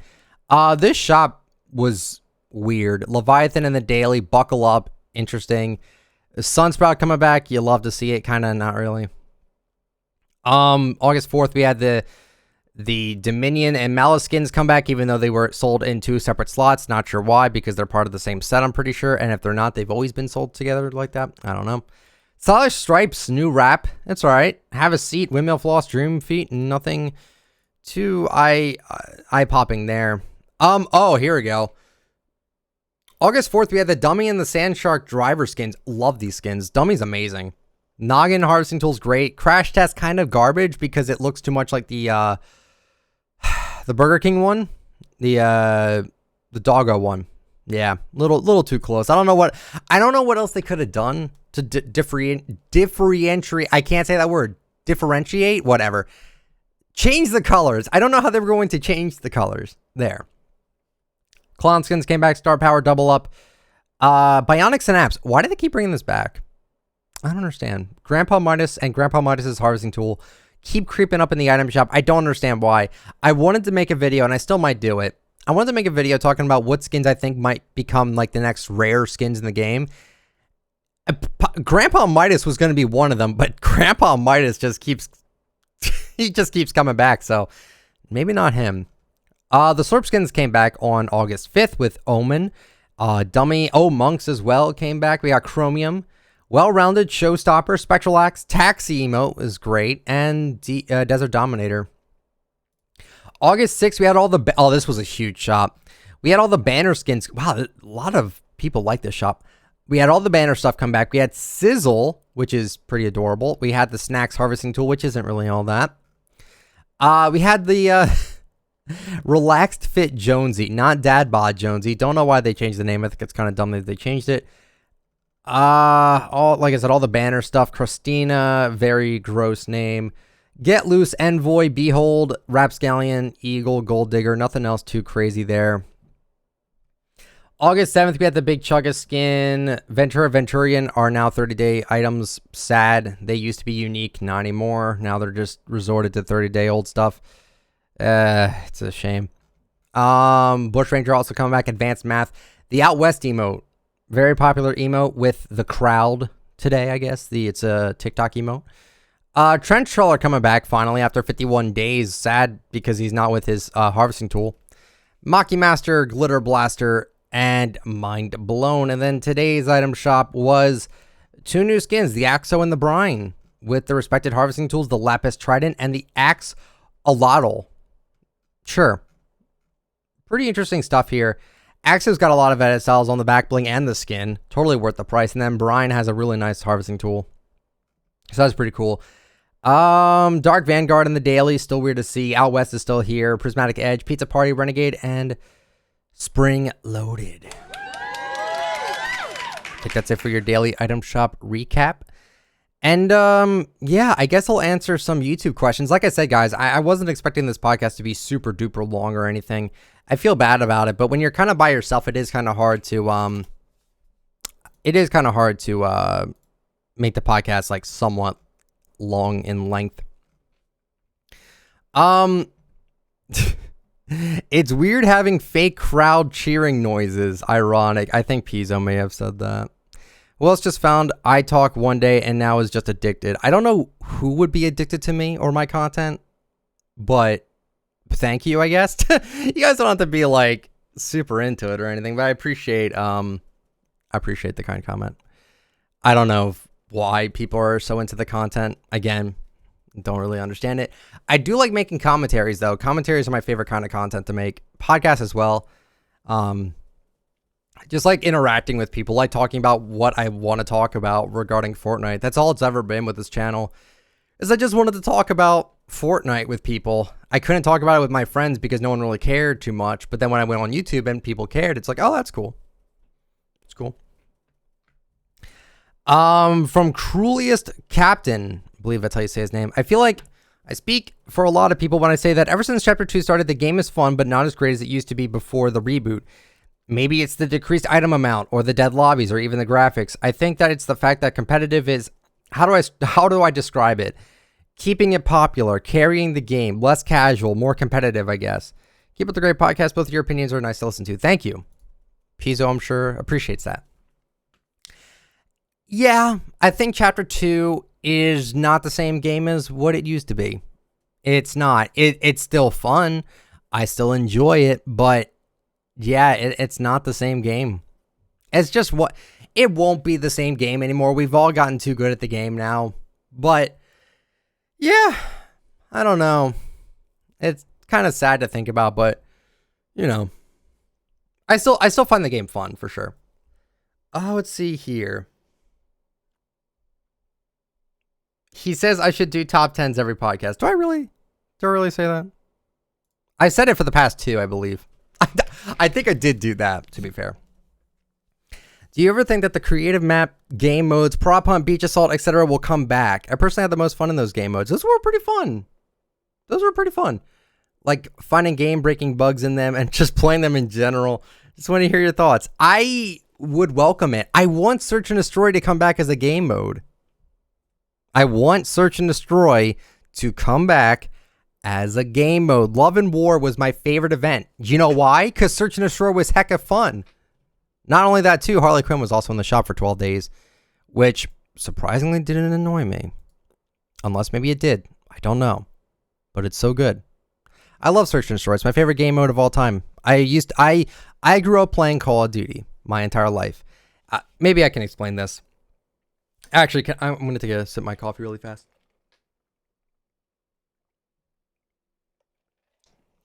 This shop was weird. Leviathan and the Daily, buckle up. Interesting. Sunsprout coming back. You love to see it. Kind of not really. August 4th, we had the Dominion and Malice skins come back, even though they were sold in 2 separate slots. Not sure why, because they're part of the same set, I'm pretty sure. And if they're not, they've always been sold together like that. I don't know. Stylish Stripes, new wrap. It's all right. Have a Seat, Windmill Floss, Dream Feet. Nothing too eye-popping there. Oh, here we go. August 4th, we had the Dummy and the Sand Shark driver skins. Love these skins. Dummy's amazing. Noggin harvesting tool's great. Crash Test kind of garbage because it looks too much like the Burger King one, the Doggo one. Yeah, little too close. I don't know what else they could have done to differentiate. I can't say that word. Differentiate, whatever. Change the colors. I don't know how they were going to change the colors there. Clown skins came back. Star Power double up. Bionics and apps. Why do they keep bringing this back? I don't understand. Grandpa Midas and Grandpa Midas's harvesting tool keep creeping up in the item shop. I don't understand why. I wanted to make a video, and I still might do it. I wanted to make a video talking about what skins I think might become like the next rare skins in the game. Grandpa Midas was going to be one of them, but Grandpa Midas just keeps he just keeps coming back, so maybe not him. The Slurp skins came back on August 5th with Omen. Dummy, Monks as well came back. We got Chromium. Well-rounded, Showstopper, Spectral Axe, Taxi emote is great, and Desert Dominator. August 6th, we had all the... this was a huge shop. We had all the banner skins. Wow, a lot of people like this shop. We had all the banner stuff come back. We had Sizzle, which is pretty adorable. We had the Snacks Harvesting Tool, which isn't really all that. We had the Relaxed Fit Jonesy, not Dad Bod Jonesy. Don't know why they changed the name. I think it's kind of dumb that they changed it. Like I said, all the banner stuff. Christina, very gross name. Get Loose, Envoy, Behold, Rapscallion, Eagle, Gold Digger. Nothing else too crazy there. August 7th, we had the Big Chugga skin. Ventura, Venturian are now 30-day items. Sad. They used to be unique, not anymore. Now they're just resorted to 30-day old stuff. It's a shame. Bushranger also coming back. Advanced Math. The Out West emote. Very popular emote with the crowd today, I guess. It's a TikTok emote. Trench Troller coming back finally after 51 days. Sad because he's not with his harvesting tool. Maki Master, Glitter Blaster, and Mind Blown. And then today's item shop was 2 new skins, the Axo and the Brine, with the respected harvesting tools, the Lapis Trident and the Axe Alotl. Sure. Pretty interesting stuff here. Axo's got a lot of edit styles on the back bling and the skin. Totally worth the price. And then Brine has a really nice harvesting tool. So that's pretty cool. Dark Vanguard and the Daily, still weird to see. Out West is still here. Prismatic Edge, Pizza Party, Renegade, and Spring Loaded. I think that's it for your daily item shop recap. And yeah, I guess I'll answer some YouTube questions. Like I said, guys, I wasn't expecting this podcast to be super duper long or anything. I feel bad about it, but when you're kind of by yourself, it is kind of hard to make the podcast like somewhat long in length. It's weird having fake crowd cheering noises. Ironic. I think Pizzo may have said that. Who else just found iTalk one day and now is just addicted? I don't know who would be addicted to me or my content, but thank you, I guess. You guys don't have to be like super into it or anything, but I appreciate the kind comment. I don't know why people are so into the content. Again, don't really understand it. I do like making commentaries though. Commentaries are my favorite kind of content to make. Podcasts as well. Just like interacting with people, like talking about what I want to talk about regarding Fortnite. That's all it's ever been with this channel, is I just wanted to talk about Fortnite with people. I couldn't talk about it with my friends because no one really cared too much. But then when I went on YouTube and people cared, it's like, oh, that's cool. It's cool. From Cruelest Captain, I believe that's how you say his name. I feel like I speak for a lot of people when I say that ever since Chapter 2 started, the game is fun, but not as great as it used to be before the reboot. Maybe it's the decreased item amount or the dead lobbies or even the graphics. I think that it's the fact that competitive is, how do I describe it? Keeping it popular, carrying the game, less casual, more competitive, I guess. Keep up the great podcast. Both of your opinions are nice to listen to. Thank you. Pizzo, I'm sure, appreciates that. Yeah, I think Chapter 2 is not the same game as what it used to be. It's not. It's still fun. I still enjoy it, but yeah, it's not the same game. It's just it won't be the same game anymore. We've all gotten too good at the game now. But yeah, I don't know. It's kind of sad to think about, but you know, I still find the game fun for sure. Oh, let's see here. He says I should do top 10s every podcast. Do I really say that? I said it for the past 2, I believe. I think I did do that, to be fair. Do you ever think that the creative map, game modes, prop hunt, beach assault, etc. will come back? I personally had the most fun in those game modes. Those were pretty fun. Like finding game-breaking bugs in them and just playing them in general. Just want to hear your thoughts. I would welcome it. I want Search and Destroy to come back as a game mode. I want Search and Destroy to come back as a game mode. Love and War was my favorite event. You know why? Because Search and Destroy was hecka fun. Not only that, too, Harley Quinn was also in the shop for 12 days, which surprisingly didn't annoy me. Unless maybe it did. I don't know. But it's so good. I love Search and Destroy. It's my favorite game mode of all time. I grew up playing Call of Duty my entire life. Maybe I can explain this. Actually, I'm going to take a sip of my coffee really fast.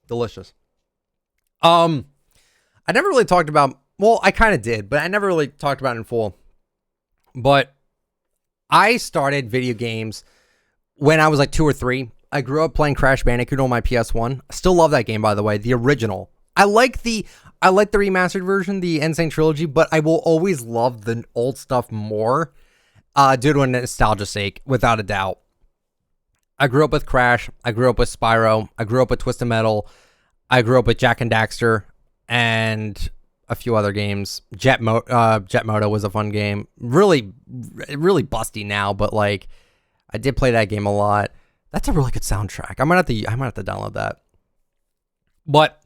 Delicious. I never really talked about, well, I kind of did, but I never really talked about it in full. But I started video games when I was like 2 or 3. I grew up playing Crash Bandicoot on my PS1. I still love that game, by the way, the original. I like the remastered version, the Insane Trilogy, but I will always love the old stuff more due to a nostalgia's sake, without a doubt. I grew up with Crash. I grew up with Spyro. I grew up with Twisted Metal. I grew up with Jak and Daxter and a few other games. Jet Moto was a fun game. Really, really busty now, but like I did play that game a lot. That's a really good soundtrack. I might have to download that. But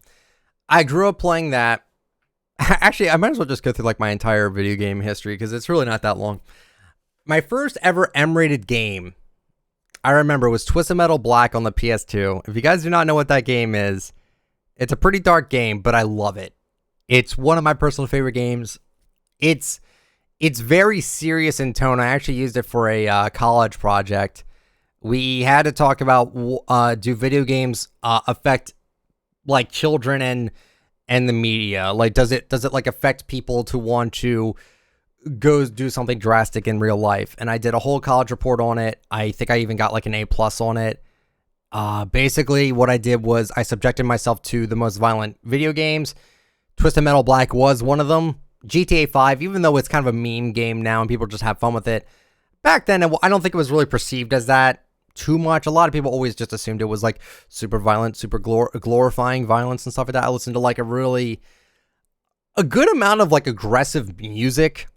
I grew up playing that. Actually, I might as well just go through like my entire video game history because it's really not that long. My first ever M-rated game, I remember, was Twisted Metal Black on the PS2. If you guys do not know what that game is, it's a pretty dark game, but I love it. It's one of my personal favorite games. It's very serious in tone. I actually used it for a college project. We had to talk about do video games affect like children and the media? Like, does it like affect people to want to go do something drastic in real life? And I did a whole college report on it. I think I even got like an A+ on it. Basically what I did was I subjected myself to the most violent video games. Twisted Metal Black was one of them. GTA 5, even though it's kind of a meme game now and people just have fun with it, back then, I don't think it was really perceived as that too much. A lot of people always just assumed it was like super violent, super glorifying violence and stuff like that. I listened to like a good amount of like aggressive music,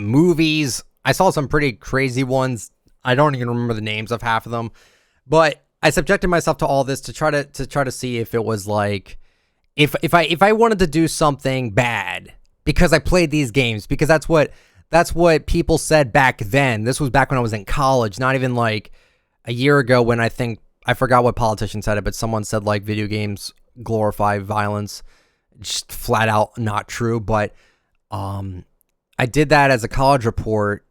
movies. I saw some pretty crazy ones. I don't even remember the names of half of them, but I subjected myself to all this to try to see if it was like, if I wanted to do something bad because I played these games, because that's what people said back then. This was back when I was in college, not even like a year ago, when I forgot what politician said it, but someone said like video games glorify violence. Just flat out not true. But I did that as a college report,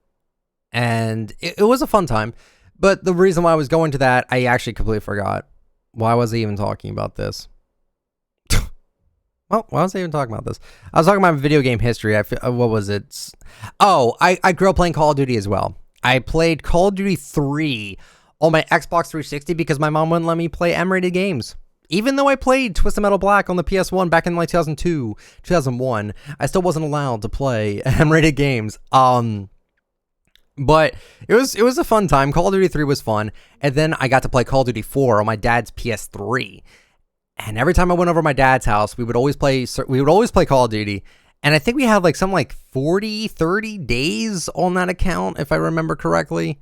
and it was a fun time. But the reason why I was going to that, I actually completely forgot. Why was I even talking about this? Well, why was I even talking about this? I was talking about video game history. What was it? Oh, I grew up playing Call of Duty as well. I played Call of Duty 3 on my Xbox 360 because my mom wouldn't let me play M-rated games. Even though I played Twisted Metal Black on the PS1 back in like 2002, 2001, I still wasn't allowed to play M-rated games. But it was a fun time. Call of Duty 3 was fun. And then I got to play Call of Duty 4 on my dad's PS3. And every time I went over to my dad's house, we would always play Call of Duty. And I think we had like 30 days on that account, if I remember correctly.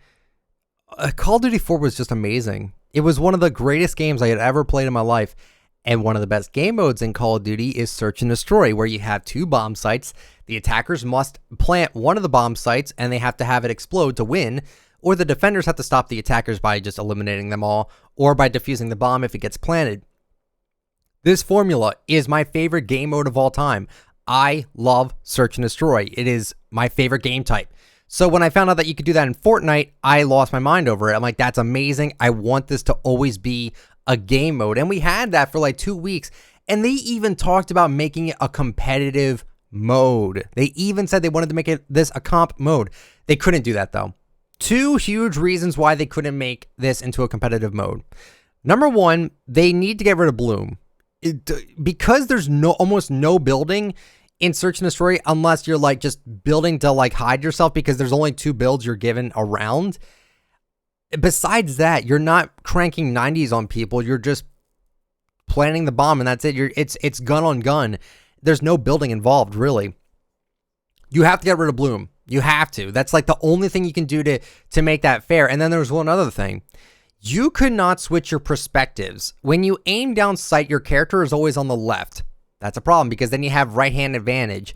Call of Duty 4 was just amazing. It was one of the greatest games I had ever played in my life. And one of the best game modes in Call of Duty is Search and Destroy, where you have 2 bomb sites. The attackers must plant one of the bomb sites, and they have to have it explode to win, or the defenders have to stop the attackers by just eliminating them all, or by defusing the bomb if it gets planted. This formula is my favorite game mode of all time. I love Search and Destroy. It is my favorite game type. So when I found out that you could do that in Fortnite, I lost my mind over it. I'm like, that's amazing. I want this to always be a game mode. And we had that for like 2 weeks. And they even talked about making it a competitive mode. They even said they wanted to make this a comp mode. They couldn't do that though. 2 huge reasons why they couldn't make this into a competitive mode. Number 1, they need to get rid of Bloom. Because there's almost no building in Search and Destroy, unless you're like just building to like hide yourself, because there's only 2 builds you're given around. Besides that, you're not cranking 90s on people. You're just planting the bomb, and that's it. It's gun on gun. There's no building involved, really. You have to get rid of Bloom. You have to. That's like the only thing you can do to make that fair. And then there's one other thing. You could not switch your perspectives. When you aim down sight, your character is always on the left. That's a problem, because then you have right-hand advantage.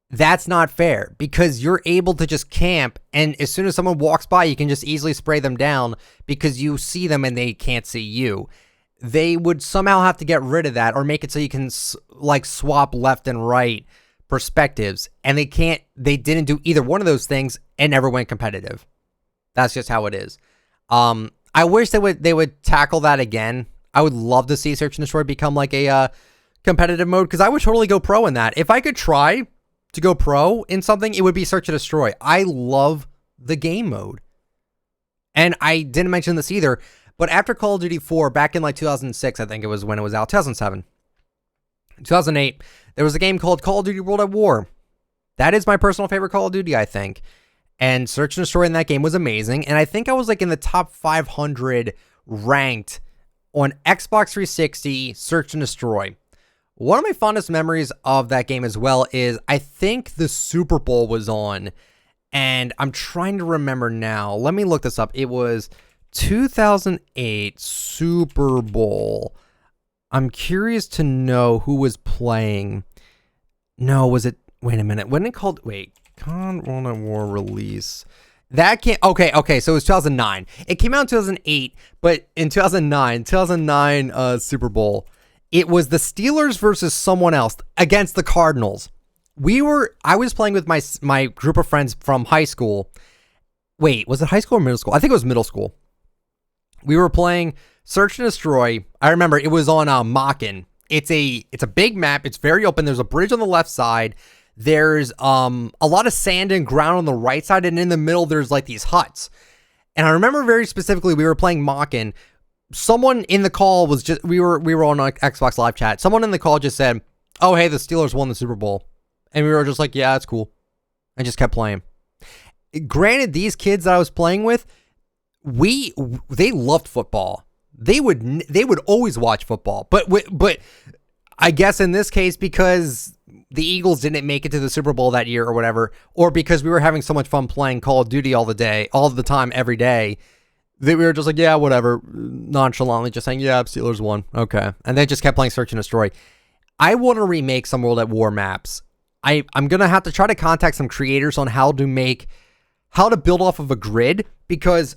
That's not fair, because you're able to just camp, and as soon as someone walks by, you can just easily spray them down because you see them and they can't see you. They would somehow have to get rid of that, or make it so you can like swap left and right perspectives, and they didn't do either one of those things and never went competitive. That's just how it is. I wish they would tackle that again. I would love to see Search and Destroy become like a competitive mode, because I would totally go pro in that. If I could try to go pro in something, it would be Search and Destroy. I love the game mode. And I didn't mention this either, but after Call of Duty 4, back in like 2006, I think it was when it was out, 2007, 2008, there was a game called Call of Duty World at War. That is my personal favorite Call of Duty, I think. And Search and Destroy in that game was amazing. And I think I was like in the top 500 ranked on Xbox 360 Search and Destroy. One of my fondest memories of that game as well is, I think the Super Bowl was on, and I'm trying to remember now. Let me look this up. It was 2008 Super Bowl. I'm curious to know who was playing. No, was it? Wait a minute. When it called? Wait. World at War release. That came. Okay. So it was 2009. It came out in 2008, but in 2009 Super Bowl, it was the Steelers versus someone else against the Cardinals. I was playing with my group of friends from high school. Wait, was it high school or middle school? I think it was middle school. We were playing Search and Destroy. I remember it was on Mockin. It's a big map. It's very open. There's a bridge on the left side. There's a lot of sand and ground on the right side, and in the middle there's like these huts. And I remember very specifically, we were playing Mockin. Someone in the call was just, we were on like Xbox Live chat. Someone in the call just said, "Oh, hey, the Steelers won the Super Bowl." And we were just like, "Yeah, that's cool." And just kept playing. granted, these kids that I was playing with, they loved football. They would always watch football. But I guess in this case, because the Eagles didn't make it to the Super Bowl that year or whatever, or because we were having so much fun playing Call of Duty all the time, every day, that we were just like, yeah, whatever, nonchalantly just saying, yeah, Steelers won. Okay. And they just kept playing Search and Destroy. I want to remake some World at War maps. I'm going to have to try to contact some creators on how to build off of a grid, because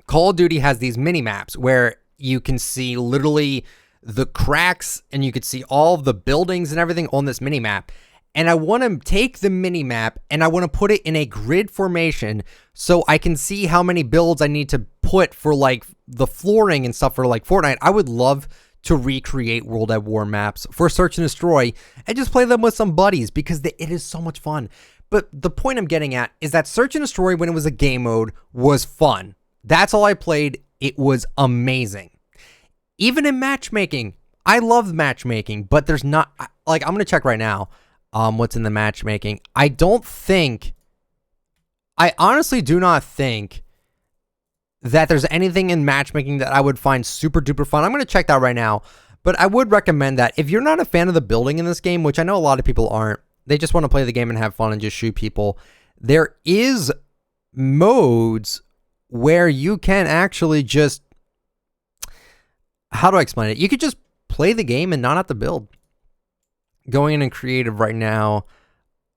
Call of Duty has these mini maps where you can see literally the cracks and you could see all of the buildings and everything on this mini map. And I want to take the mini map and I want to put it in a grid formation so I can see how many builds I need to put for like the flooring and stuff for like Fortnite. I would love to recreate World at War maps for Search and Destroy and just play them with some buddies, because it is so much fun. But the point I'm getting at is that Search and Destroy, when it was a game mode, was fun. That's all I played. It was amazing. Even in matchmaking, I love matchmaking, but there's not, like, I'm going to check right now what's in the matchmaking. I honestly do not think that there's anything in matchmaking that I would find super duper fun. I'm going to check that right now, but I would recommend that if you're not a fan of the building in this game, which I know a lot of people aren't, they just want to play the game and have fun and just shoot people, there is modes where you can actually just, how do I explain it? You could just play the game and not have to build. Going in creative right now,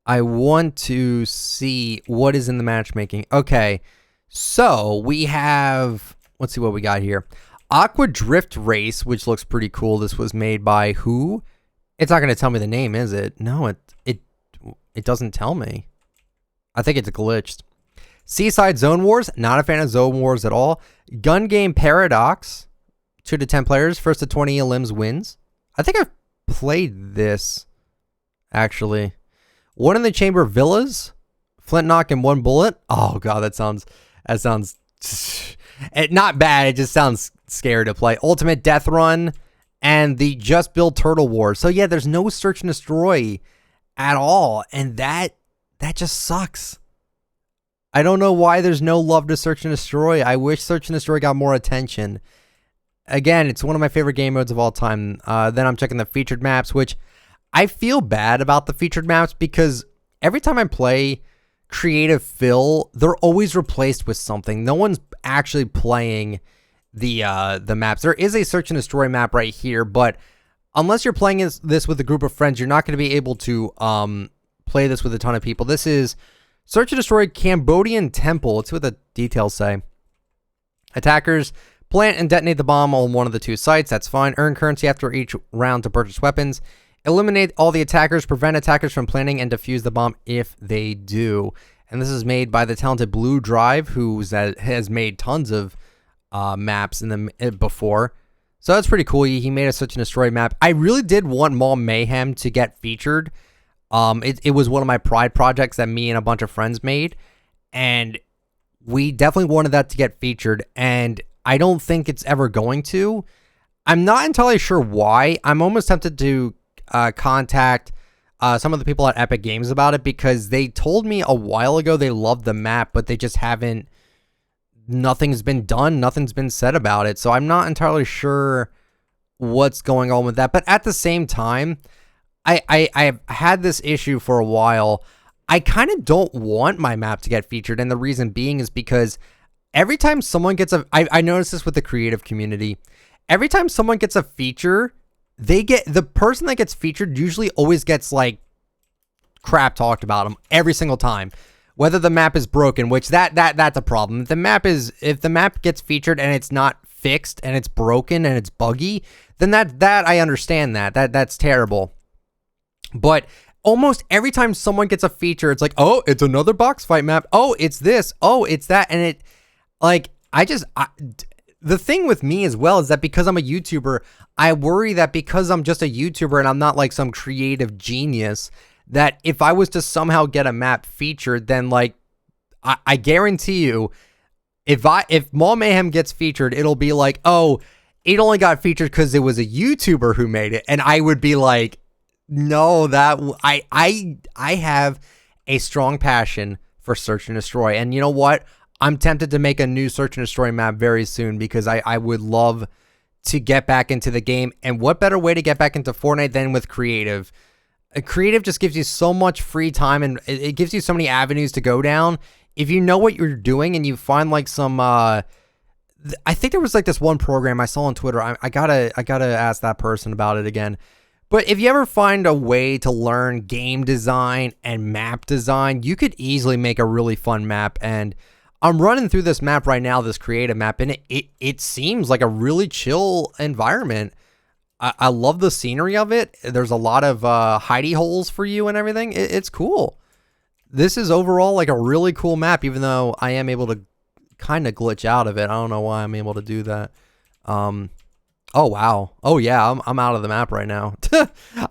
I want to see what is in the matchmaking. Okay, so we have, let's see what we got here. Aqua Drift Race, which looks pretty cool. This was made by who? It's not going to tell me the name, is it? No, it doesn't tell me. I think it's glitched. Seaside Zone Wars, not a fan of Zone Wars at all. Gun Game Paradox, 2 to 10 players, first to 20 elims wins. I think I've played this, actually. One in the Chamber Villas, Flint Knock and One Bullet. Oh god, that sounds not bad. It just sounds scary to play. Ultimate Death Run and the Just Build Turtle War. So yeah, there's no Search and Destroy at all, and that just sucks. I don't know why there's no love to Search and Destroy. I wish Search and Destroy got more attention. Again, it's one of my favorite game modes of all time. Then I'm checking the featured maps, which I feel bad about the featured maps because every time I play Creative Fill, they're always replaced with something. No one's actually playing the maps. There is a Search and Destroy map right here, but unless you're playing this with a group of friends, you're not going to be able to play this with a ton of people. This is Search and Destroy Cambodian Temple. Let's see what the details say. Attackers plant and detonate the bomb on one of the 2 sites. That's fine. Earn currency after each round to purchase weapons. Eliminate all the attackers. Prevent attackers from planting and defuse the bomb if they do. And this is made by the talented Blue Drive, who has made tons of maps in before. So that's pretty cool. He made a Search and Destroy map. I really did want Mall Mayhem to get featured. It was one of my pride projects that me and a bunch of friends made, and we definitely wanted that to get featured, and I don't think it's ever going to. I'm not entirely sure why. I'm almost tempted to contact some of the people at Epic Games about it, because they told me a while ago they loved the map, but they just haven't, nothing's been done, nothing's been said about it, so I'm not entirely sure what's going on with that. But at the same time, I've had this issue for a while. I kind of don't want my map to get featured, and the reason being is because every time someone gets I noticed this with the creative community. Every time someone gets a feature, the person that gets featured usually always gets like crap talked about them every single time. Whether the map is broken, which that's a problem. If the map gets featured and it's not fixed and it's broken and it's buggy, then that I understand that's terrible. But almost every time someone gets a feature, it's like, oh, it's another box fight map. Oh, it's this. Oh, it's that. And it, like, the thing with me as well is that because I'm a YouTuber, I worry that because I'm just a YouTuber and I'm not like some creative genius, that if I was to somehow get a map featured, then like, I guarantee you, if Mall Mayhem gets featured, it'll be like, oh, it only got featured because it was a YouTuber who made it. And I would be like, no, I have a strong passion for Search and Destroy. And you know what? I'm tempted to make a new Search and Destroy map very soon because I would love to get back into the game. And what better way to get back into Fortnite than with creative? Creative just gives you so much free time, and it gives you so many avenues to go down. If you know what you're doing and you find like some, I think there was like this one program I saw on Twitter. I gotta ask that person about it again. But if you ever find a way to learn game design and map design, you could easily make a really fun map. And I'm running through this map right now, this creative map, and it seems like a really chill environment. I love the scenery of it. There's a lot of hidey holes for you and everything. It's cool. This is overall like a really cool map, even though I am able to kind of glitch out of it. I don't know why I'm able to do that. Oh, wow. Oh, yeah, I'm out of the map right now.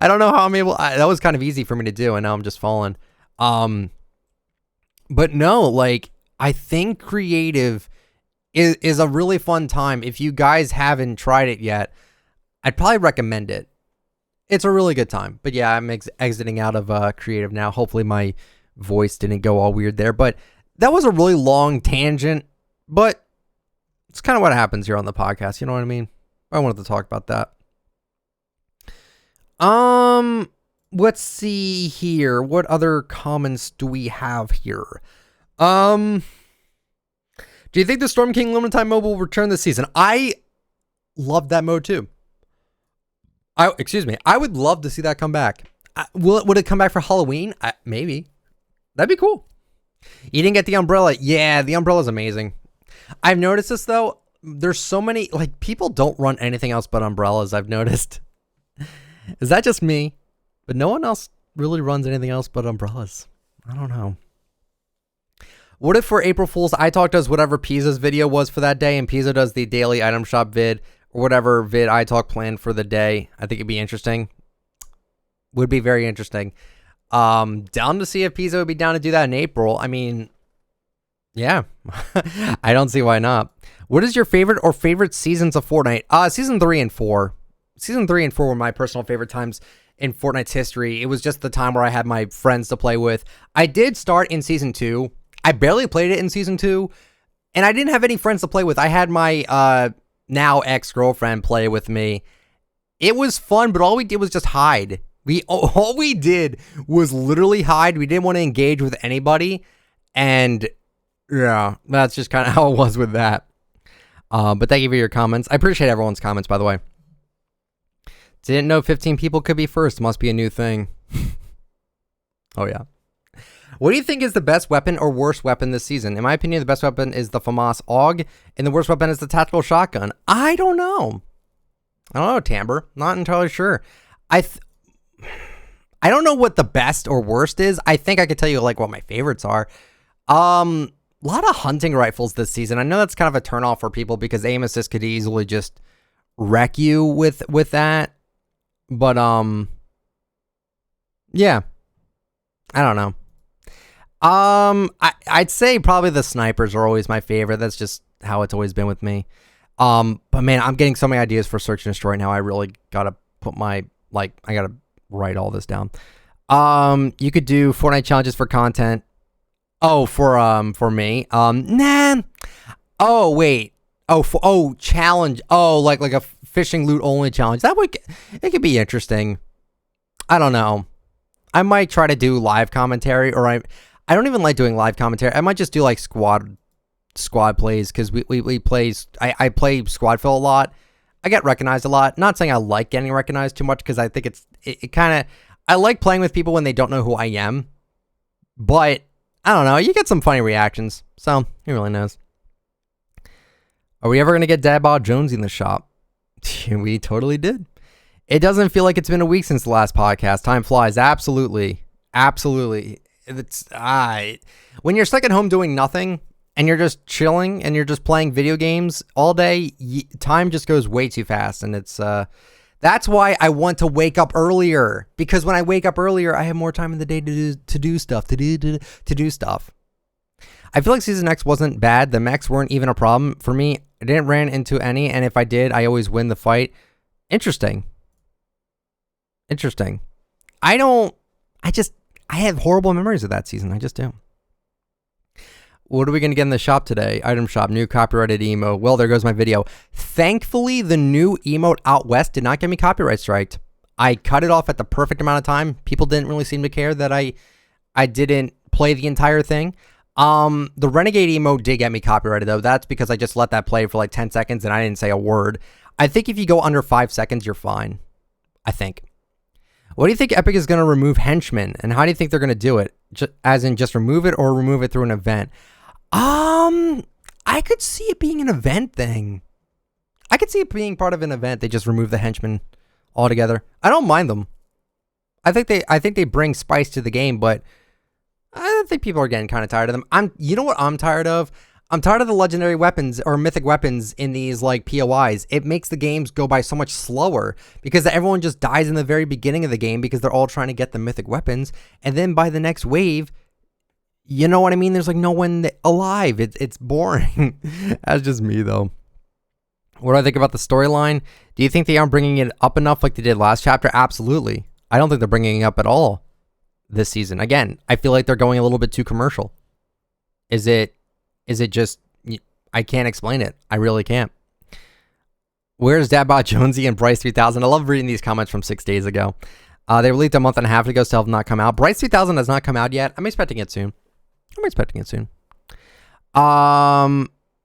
I don't know how I'm able. That was kind of easy for me to do, and now I'm just falling. But no, like, I think creative is a really fun time. If you guys haven't tried it yet, I'd probably recommend it. It's a really good time. But yeah, I'm exiting out of creative now. Hopefully my voice didn't go all weird there. But that was a really long tangent. But it's kind of what happens here on the podcast. You know what I mean? I wanted to talk about that. Let's see here. What other comments do we have here? Do you think the Storm King Limited Time Mobile will return this season? I love that mode too. I would love to see that come back. Would it come back for Halloween? Maybe. That'd be cool. You didn't get the umbrella. Yeah, the umbrella's amazing. I've noticed this though. There's so many, like, people don't run anything else but umbrellas, I've noticed. Is that just me? But no one else really runs anything else but umbrellas. I don't know. What if for April Fool's, iTalk does whatever Pizza's video was for that day, and Pizza does the daily item shop vid, or whatever vid iTalk planned for the day? I think it'd be interesting. Would be very interesting. Down to see if Pizza would be down to do that in April. I mean, yeah. I don't see why not. What is your favorite seasons of Fortnite? Season 3 and 4. Season 3 and 4 were my personal favorite times in Fortnite's history. It was just the time where I had my friends to play with. I did start in Season 2. I barely played it in Season 2. And I didn't have any friends to play with. I had my now ex-girlfriend play with me. It was fun, but all we did was just hide. All we did was literally hide. We didn't want to engage with anybody. And yeah, that's just kind of how it was with that. But thank you for your comments. I appreciate everyone's comments, by the way. Didn't know 15 people could be first. Must be a new thing. Oh, yeah. What do you think is the best weapon or worst weapon this season? In my opinion, the best weapon is the FAMAS AUG, and the worst weapon is the tactical shotgun. I don't know. Tamber. Not entirely sure. I don't know what the best or worst is. I think I could tell you like what my favorites are. A lot of hunting rifles this season. I know that's kind of a turnoff for people because aim assist could easily just wreck you with that. But yeah, I don't know. I'd say probably the snipers are always my favorite. That's just how it's always been with me. But man, I'm getting so many ideas for Search and Destroy now. I really gotta put I gotta write all this down. You could do Fortnite challenges for content. Oh, for me. Nah. Oh, wait. Challenge. Oh, like a fishing loot only challenge. It could be interesting. I don't know. I might try to do live commentary, or I don't even like doing live commentary. I might just do like squad plays because we play. I play squad fill a lot. I get recognized a lot. Not saying I like getting recognized too much because I think it kind of. I like playing with people when they don't know who I am, but I don't know. You get some funny reactions, so who really knows? Are we ever gonna get Dad Bod Jonesy in the shop? We totally did. It doesn't feel like it's been a week since the last podcast. Time flies. Absolutely. It's when you're stuck at home doing nothing and you're just chilling and you're just playing video games all day, time just goes way too fast. And it's that's why I want to wake up earlier, because when I wake up earlier, I have more time in the day to do stuff. I feel like Season X wasn't bad. The mechs weren't even a problem for me. I didn't ran into any, and if I did, I always win the fight. Interesting. I have horrible memories of that season. I just do. What are we going to get in the shop today? Item shop, new copyrighted emote. Well, there goes my video. Thankfully, the new emote out west did not get me copyright striked. I cut it off at the perfect amount of time. People didn't really seem to care that I didn't play the entire thing. The Renegade emote did get me copyrighted, though. That's because I just let that play for like 10 seconds and I didn't say a word. I think if you go under 5 seconds, you're fine. I think. What do you think Epic is going to remove henchmen? And how do you think they're going to do it? As in just remove it or remove it through an event? I could see it being an event thing. I could see it being part of an event. They just remove the henchmen altogether. I don't mind them. I think they bring spice to the game, but I think people are getting kind of tired of them. You know what I'm tired of? I'm tired of the legendary weapons or mythic weapons in these like POIs. It makes the games go by so much slower because everyone just dies in the very beginning of the game because they're all trying to get the mythic weapons. And then by the next wave, you know what I mean? There's like no one alive. It's boring. That's just me though. What do I think about the storyline? Do you think they aren't bringing it up enough like they did last chapter? Absolutely. I don't think they're bringing it up at all this season. Again, I feel like they're going a little bit too commercial. Is it just, I can't explain it. I really can't. Where's Dadbot Jonesy and Bryce 3000? I love reading these comments from 6 days ago. They were leaked a month and a half ago, still have not come out. Bryce 3000 has not come out yet. I'm expecting it soon.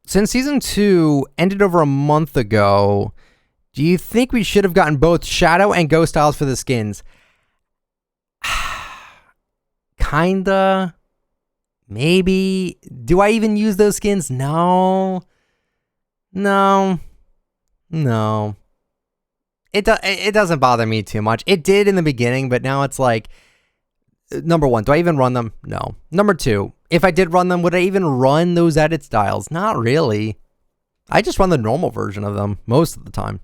Since season 2 ended over a month ago, do you think we should have gotten both Shadow and Ghost styles for the skins? Kinda. Maybe. Do I even use those skins? No. It doesn't bother me too much. It did in the beginning, but now it's like, number one, do I even run them? No. Number two, if I did run them, would I even run those edit styles? Not really. I just run the normal version of them most of the time.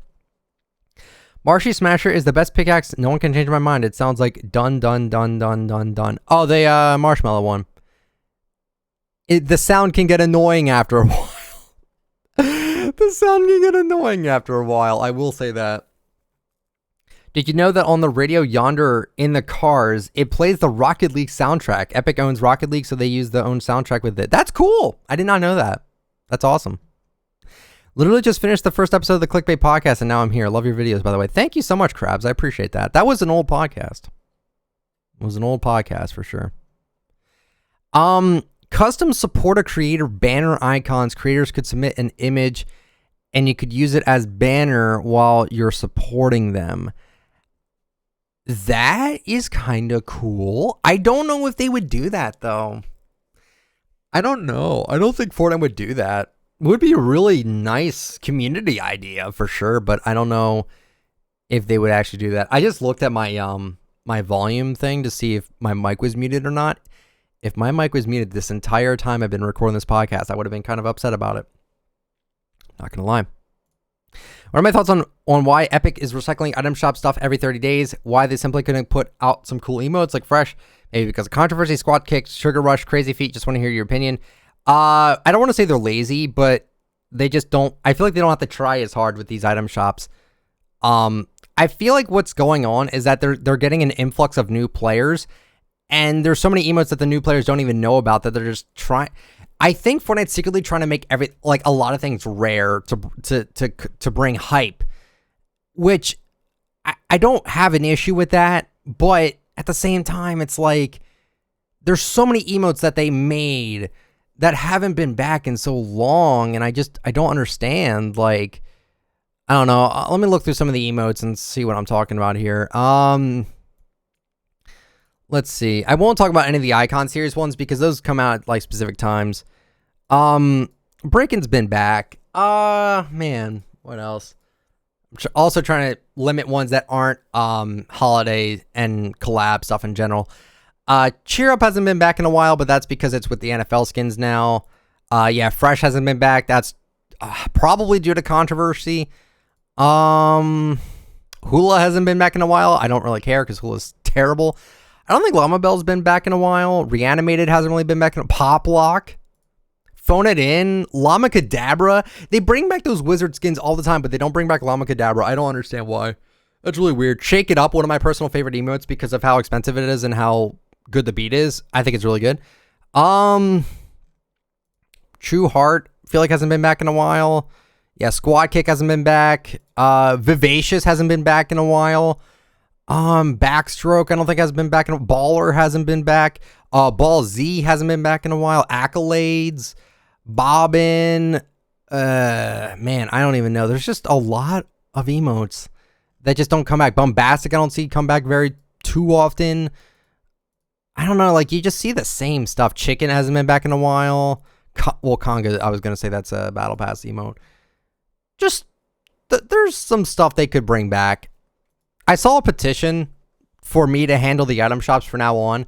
Marshy Smasher is the best pickaxe. No one can change my mind. It sounds like done. Oh, the marshmallow one. The sound can get annoying after a while. The sound can get annoying after a while. I will say that. Did you know that on the radio yonder in the cars, it plays the Rocket League soundtrack? Epic owns Rocket League, so they use their own soundtrack with it. That's cool. I did not know that. That's awesome. Literally just finished the first episode of the Clickbait podcast, and now I'm here. Love your videos, by the way. Thank you so much, Krabs. I appreciate that. That was an old podcast. It was an old podcast for sure. Custom support a creator banner icons. Creators could submit an image, and you could use it as banner while you're supporting them. That is kind of cool. I don't know if they would do that, though. I don't know. I don't think Fortnite would do that. It would be a really nice community idea for sure, but I don't know if they would actually do that. I just looked at my my volume thing to see if my mic was muted or not. If my mic was muted this entire time I've been recording this podcast, I would have been kind of upset about it. Not gonna lie. What are my thoughts on why Epic is recycling item shop stuff every 30 days? Why they simply couldn't put out some cool emotes like Fresh? Maybe because of controversy, squat kicks, sugar rush, crazy feet. Just want to hear your opinion. I don't want to say they're lazy, but they just don't. I feel like they don't have to try as hard with these item shops. I feel like what's going on is that they're getting an influx of new players, and there's so many emotes that the new players don't even know about that they're just trying. I think Fortnite's secretly trying to make a lot of things rare to bring hype, which I don't have an issue with that, but at the same time, it's like there's so many emotes that they made that haven't been back in so long, and I don't understand. Like, I don't know. Let me look through some of the emotes and see what I'm talking about here. Let's see. I won't talk about any of the Icon series ones because those come out at like specific times. Breakin's been back. Man, what else? I'm also trying to limit ones that aren't holiday and collab stuff in general. Cheer Up hasn't been back in a while, but that's because it's with the NFL skins now. Yeah, Fresh hasn't been back. That's probably due to controversy. Hula hasn't been back in a while. I don't really care because Hula's terrible. I don't think Llama Bell's been back in a while. Reanimated hasn't really been back in a Pop Lock. Phone It In. Llama Kadabra. They bring back those wizard skins all the time, but they don't bring back Llama Kadabra. I don't understand why. That's really weird. Shake It Up, one of my personal favorite emotes because of how expensive it is and how good the beat is. I think it's really good. True Heart, feel like hasn't been back in a while. Yeah, Squad Kick hasn't been back. Vivacious hasn't been back in a while. Backstroke, I don't think has been back in a Baller hasn't been back. Ball Z hasn't been back in a while. Accolades, Bobbin, man, I don't even know. There's just a lot of emotes that just don't come back. Bombastic, I don't see come back very too often. I don't know, like you just see the same stuff. Chicken hasn't been back in a while. Well, Conga, I was gonna say that's a Battle Pass emote. Just there's some stuff they could bring back. I saw a petition for me to handle the item shops from now on.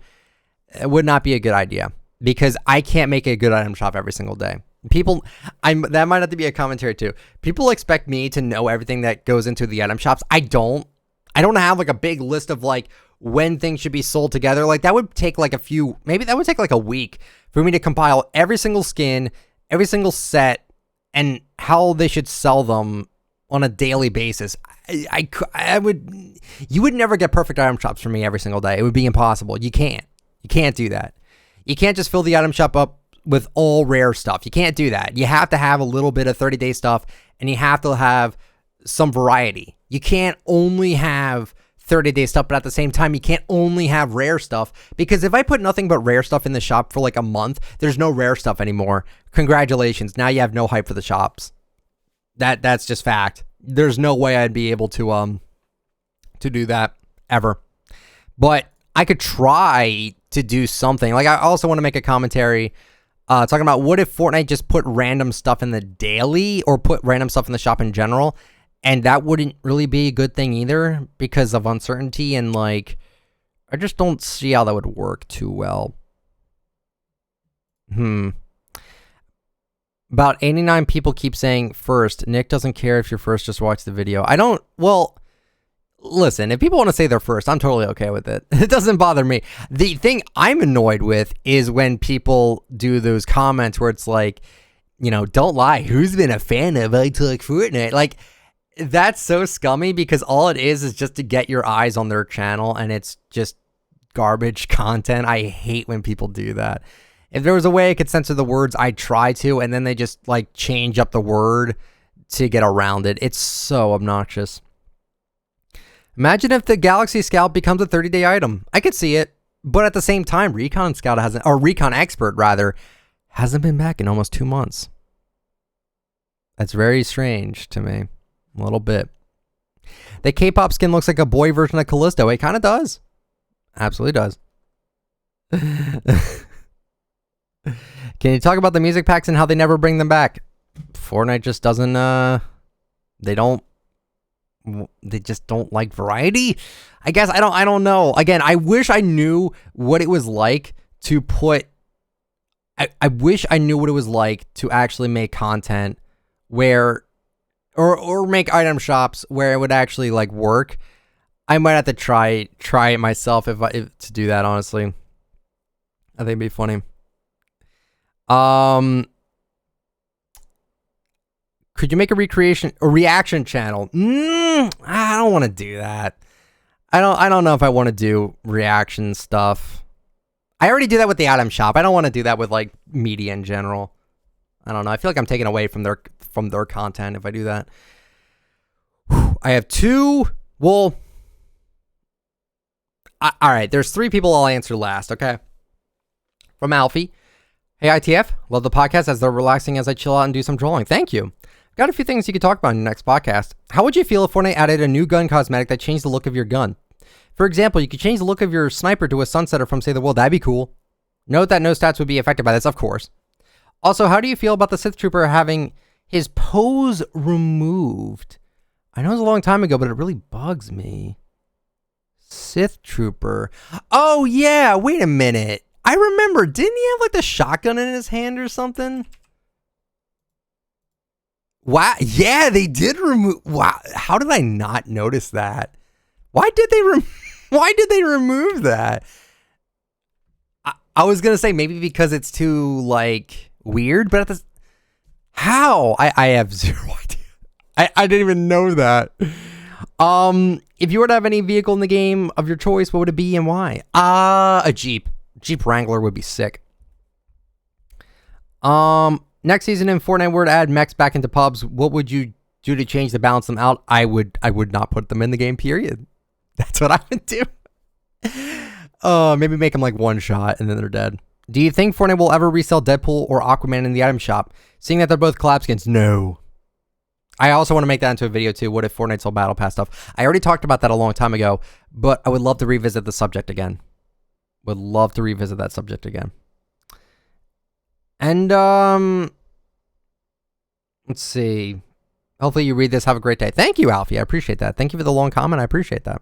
It would not be a good idea because I can't make a good item shop every single day. People, that might have to be a commentary too. People expect me to know everything that goes into the item shops. I don't have like a big list of like when things should be sold together. Like that would take like maybe that would take like a week for me to compile every single skin, every single set, and how they should sell them on a daily basis. You would never get perfect item shops from me every single day. It would be impossible. You can't do that. You can't just fill the item shop up with all rare stuff. You can't do that. You have to have a little bit of 30-day stuff, and you have to have some variety. You can't only have 30-day stuff, but at the same time, you can't only have rare stuff, because if I put nothing but rare stuff in the shop for like a month, there's no rare stuff anymore. Congratulations. Now you have no hype for the shops. That's just fact. There's no way I'd be able to do that ever. But I could try to do something. Like I also want to make a commentary talking about what if Fortnite just put random stuff in the daily or put random stuff in the shop in general, and that wouldn't really be a good thing either because of uncertainty, and like I just don't see how that would work too well. About 89 people keep saying first. Nick doesn't care if you're first, just watch the video. Well, listen, if people want to say they're first, I'm totally okay with it. It doesn't bother me. The thing I'm annoyed with is when people do those comments where it's like, you know, don't lie, who's been a fan of ITalkFortnite? Like, that's so scummy because all it is just to get your eyes on their channel, and it's just garbage content. I hate when people do that. If there was a way I could censor the words, I'd try to, and then they just like change up the word to get around it. It's so obnoxious. Imagine if the Galaxy Scout becomes a 30-day item. I could see it, but at the same time, Recon Expert rather, hasn't been back in almost 2 months. That's very strange to me. A little bit. The K-pop skin looks like a boy version of Callisto. It kind of does. Absolutely does. Can you talk about the music packs and how they never bring them back? Fortnite just doesn't, they just don't like variety. I guess I don't know. Again, I wish I knew what it was like to put, I wish I knew what it was like to actually make content where, or make item shops where it would actually like work. I might have to try it myself if to do that, honestly. I think it'd be funny. Could you make a reaction channel? I don't want to do that. I don't know if I want to do reaction stuff. I already do that with the item shop. I don't want to do that with like media in general. I don't know. I feel like I'm taking away from their content if I do that. I have two. Well, all right. There's 3 people I'll answer last. Okay. From Alfie. Hey, ITF. Love the podcast as they're relaxing as I chill out and do some trolling. Thank you. Got a few things you could talk about in your next podcast. How would you feel if Fortnite added a new gun cosmetic that changed the look of your gun? For example, you could change the look of your sniper to a sunsetter from Save the World. That'd be cool. Note that no stats would be affected by this, of course. Also, how do you feel about the Sith Trooper having his pose removed? I know it was a long time ago, but it really bugs me. Sith Trooper. Oh, yeah. Wait a minute. I remember. Didn't he have like the shotgun in his hand or something? Wow. Yeah, they did remove. Wow. How did I not notice that? Why did they remove that? I was going to say maybe because it's too like weird, but how? I have zero idea. I didn't even know that. If you were to have any vehicle in the game of your choice, what would it be and why? A Jeep. Jeep Wrangler would be sick. Next season in Fortnite were to add mechs back into pubs, what would you do to change to balance them out? I would not put them in the game, period. That's what I would do. Maybe make them like one shot and then they're dead. Do you think Fortnite will ever resell Deadpool or Aquaman in the item shop? Seeing that they're both collab skins, no. I also want to make that into a video too. What if Fortnite sold Battle Pass stuff? I already talked about that a long time ago, but I would love to revisit the subject again. Would love to revisit that subject again. And, let's see. Hopefully you read this. Have a great day. Thank you, Alfie. I appreciate that. Thank you for the long comment. I appreciate that.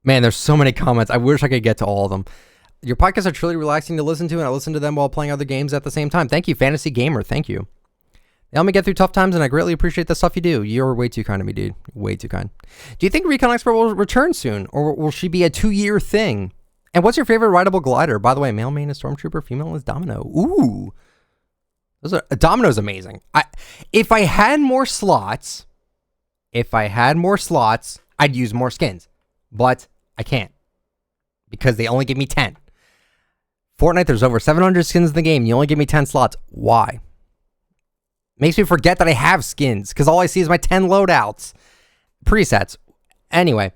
Man, there's so many comments. I wish I could get to all of them. Your podcasts are truly relaxing to listen to, and I listen to them while playing other games at the same time. Thank you, Fantasy Gamer. Thank you. They help me get through tough times, and I greatly appreciate the stuff you do. You're way too kind to me, dude. Way too kind. Do you think Recon Expert will return soon, or will she be a 2-year thing? And what's your favorite rideable glider? By the way, male main is Stormtrooper, female is Domino. Ooh. Domino's amazing. If I had more slots, I'd use more skins. But I can't. Because they only give me 10. Fortnite, there's over 700 skins in the game. You only give me 10 slots. Why? Makes me forget that I have skins. Because all I see is my 10 loadouts. Presets. Anyway.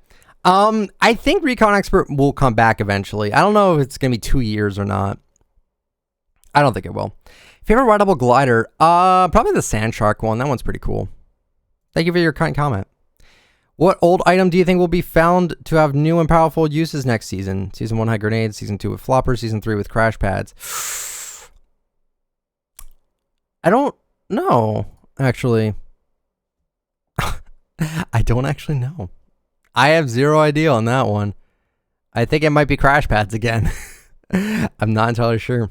I think Recon Expert will come back eventually. I don't know if it's going to be 2 years or not. I don't think it will. Favorite rideable glider? Probably the Sand Shark one. That one's pretty cool. Thank you for your kind comment. What old item do you think will be found to have new and powerful uses next season? Season 1 had grenades, Season 2 with floppers, Season 3 with crash pads. I don't know, actually. I don't actually know. I have zero idea on that one. I think it might be crash pads again. I'm not entirely sure.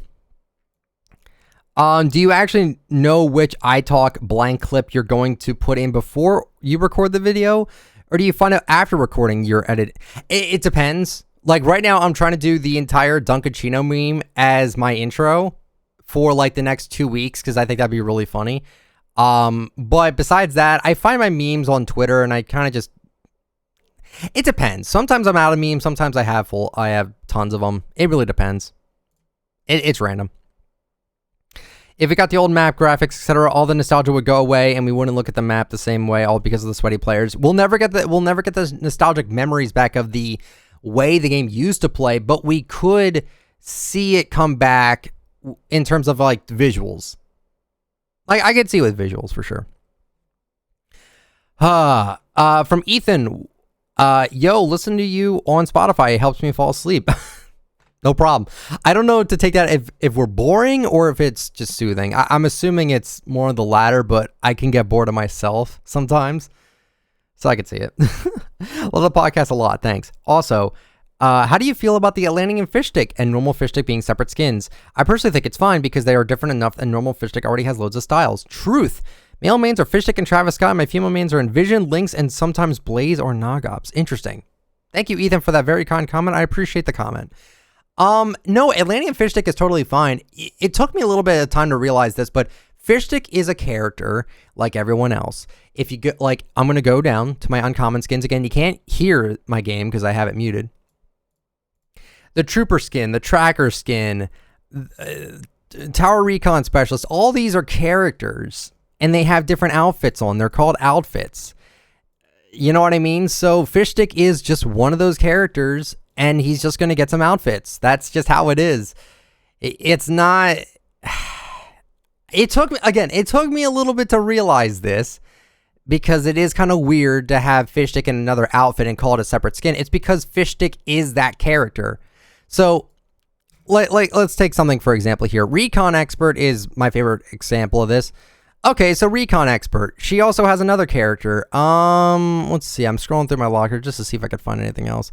Do you actually know which iTalk blank clip you're going to put in before you record the video? Or do you find out after recording your edit? It depends. Like right now, I'm trying to do the entire Dunkachino meme as my intro for like the next 2 weeks because I think that'd be really funny. But besides that, I find my memes on Twitter and I kind of just... It depends. Sometimes I'm out of memes. Sometimes I have tons of them. It really depends. It's random. If it got the old map graphics, etc., all the nostalgia would go away, and we wouldn't look at the map the same way, all because of the sweaty players. We'll never get the nostalgic memories back of the way the game used to play, but we could see it come back in terms of like visuals. Like I could see with visuals for sure. From Ethan, yo, listen to you on Spotify. It helps me fall asleep. No problem. I don't know to take that if we're boring or if it's just soothing. I'm assuming it's more of the latter, but I can get bored of myself sometimes. So I could see it. Love the podcast a lot. Thanks. Also, how do you feel about the Atlantean fish stick and normal fish stick being separate skins? I personally think it's fine because they are different enough and normal fish stick already has loads of styles. Truth. Male mains are fish stick and Travis Scott. My female mains are Envision, Lynx, and sometimes Blaze or Nogops. Interesting. Thank you, Ethan, for that very kind comment. I appreciate the comment. No, Atlantean fish stick is totally fine. It took me a little bit of time to realize this, but fish stick is a character like everyone else. If you get like, I'm going to go down to my uncommon skins again. You can't hear my game because I have it muted. The trooper skin, the tracker skin, tower recon specialist, all these are characters and they have different outfits on. They're called outfits. You know what I mean? So fish stick is just one of those characters. And he's just going to get some outfits. That's just how it is. It's not... It took me a little bit to realize this. Because it is kind of weird to have fish stick in another outfit and call it a separate skin. It's because fish stick is that character. So, let's take something for example here. Recon Expert is my favorite example of this. Okay, so Recon Expert. She also has another character. Let's see. I'm scrolling through my locker just to see if I could find anything else.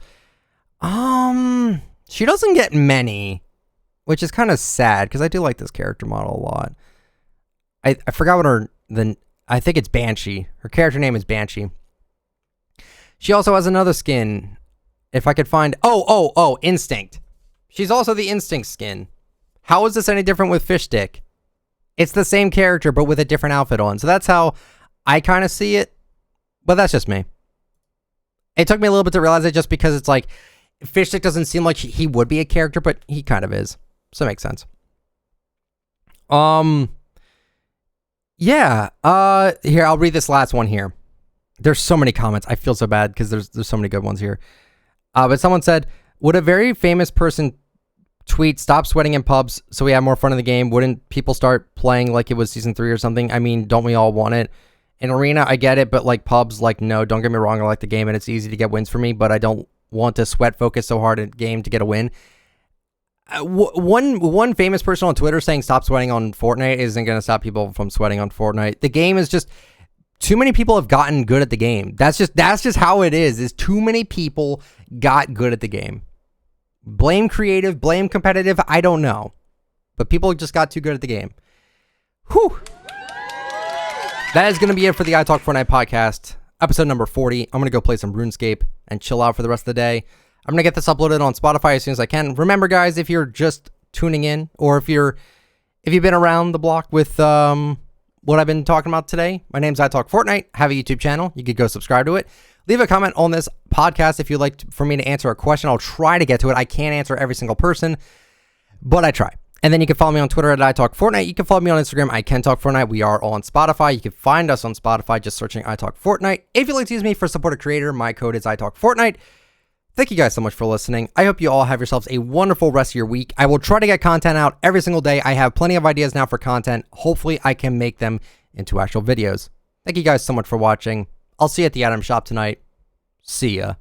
She doesn't get many, which is kind of sad because I do like this character model a lot. I forgot what I think it's Banshee. Her character name is Banshee. She also has another skin. If I could find, Instinct. She's also the Instinct skin. How is this any different with fish stick? It's the same character, but with a different outfit on. So that's how I kind of see it, but that's just me. It took me a little bit to realize it just because it's like, fish stick doesn't seem like he would be a character, but he kind of is. So it makes sense. Yeah. Here, I'll read this last one here. There's so many comments. I feel so bad because there's so many good ones here. But someone said, would a very famous person tweet, stop sweating in pubs so we have more fun in the game? Wouldn't people start playing like it was season 3 or something? I mean, don't we all want it? In arena, I get it, but like pubs, like, no, don't get me wrong. I like the game and it's easy to get wins for me, but I don't want to sweat focus so hard in game to get a win. One famous person on Twitter saying stop sweating on Fortnite isn't going to stop people from sweating on Fortnite. The game is just, too many people have gotten good at the game. That's just how it is too many people got good at the game. Blame creative, blame competitive, I don't know. But people just got too good at the game. Whew. That is going to be it for the ITalkFortnite podcast, episode number 40. I'm going to go play some RuneScape and chill out for the rest of the day. I'm going to get this uploaded on Spotify as soon as I can. Remember, guys, if you're just tuning in, or if you've been around the block with what I've been talking about today, my name's ITalkFortnite. I have a YouTube channel. You could go subscribe to it. Leave a comment on this podcast if you'd like for me to answer a question. I'll try to get to it. I can't answer every single person, but I try. And then you can follow me on Twitter at ITalkFortnite. You can follow me on Instagram, I Can Talk Fortnite. We are on Spotify. You can find us on Spotify just searching ITalkFortnite. If you'd like to use me for support a creator, my code is ITalkFortnite. Thank you guys so much for listening. I hope you all have yourselves a wonderful rest of your week. I will try to get content out every single day. I have plenty of ideas now for content. Hopefully, I can make them into actual videos. Thank you guys so much for watching. I'll see you at the item shop tonight. See ya.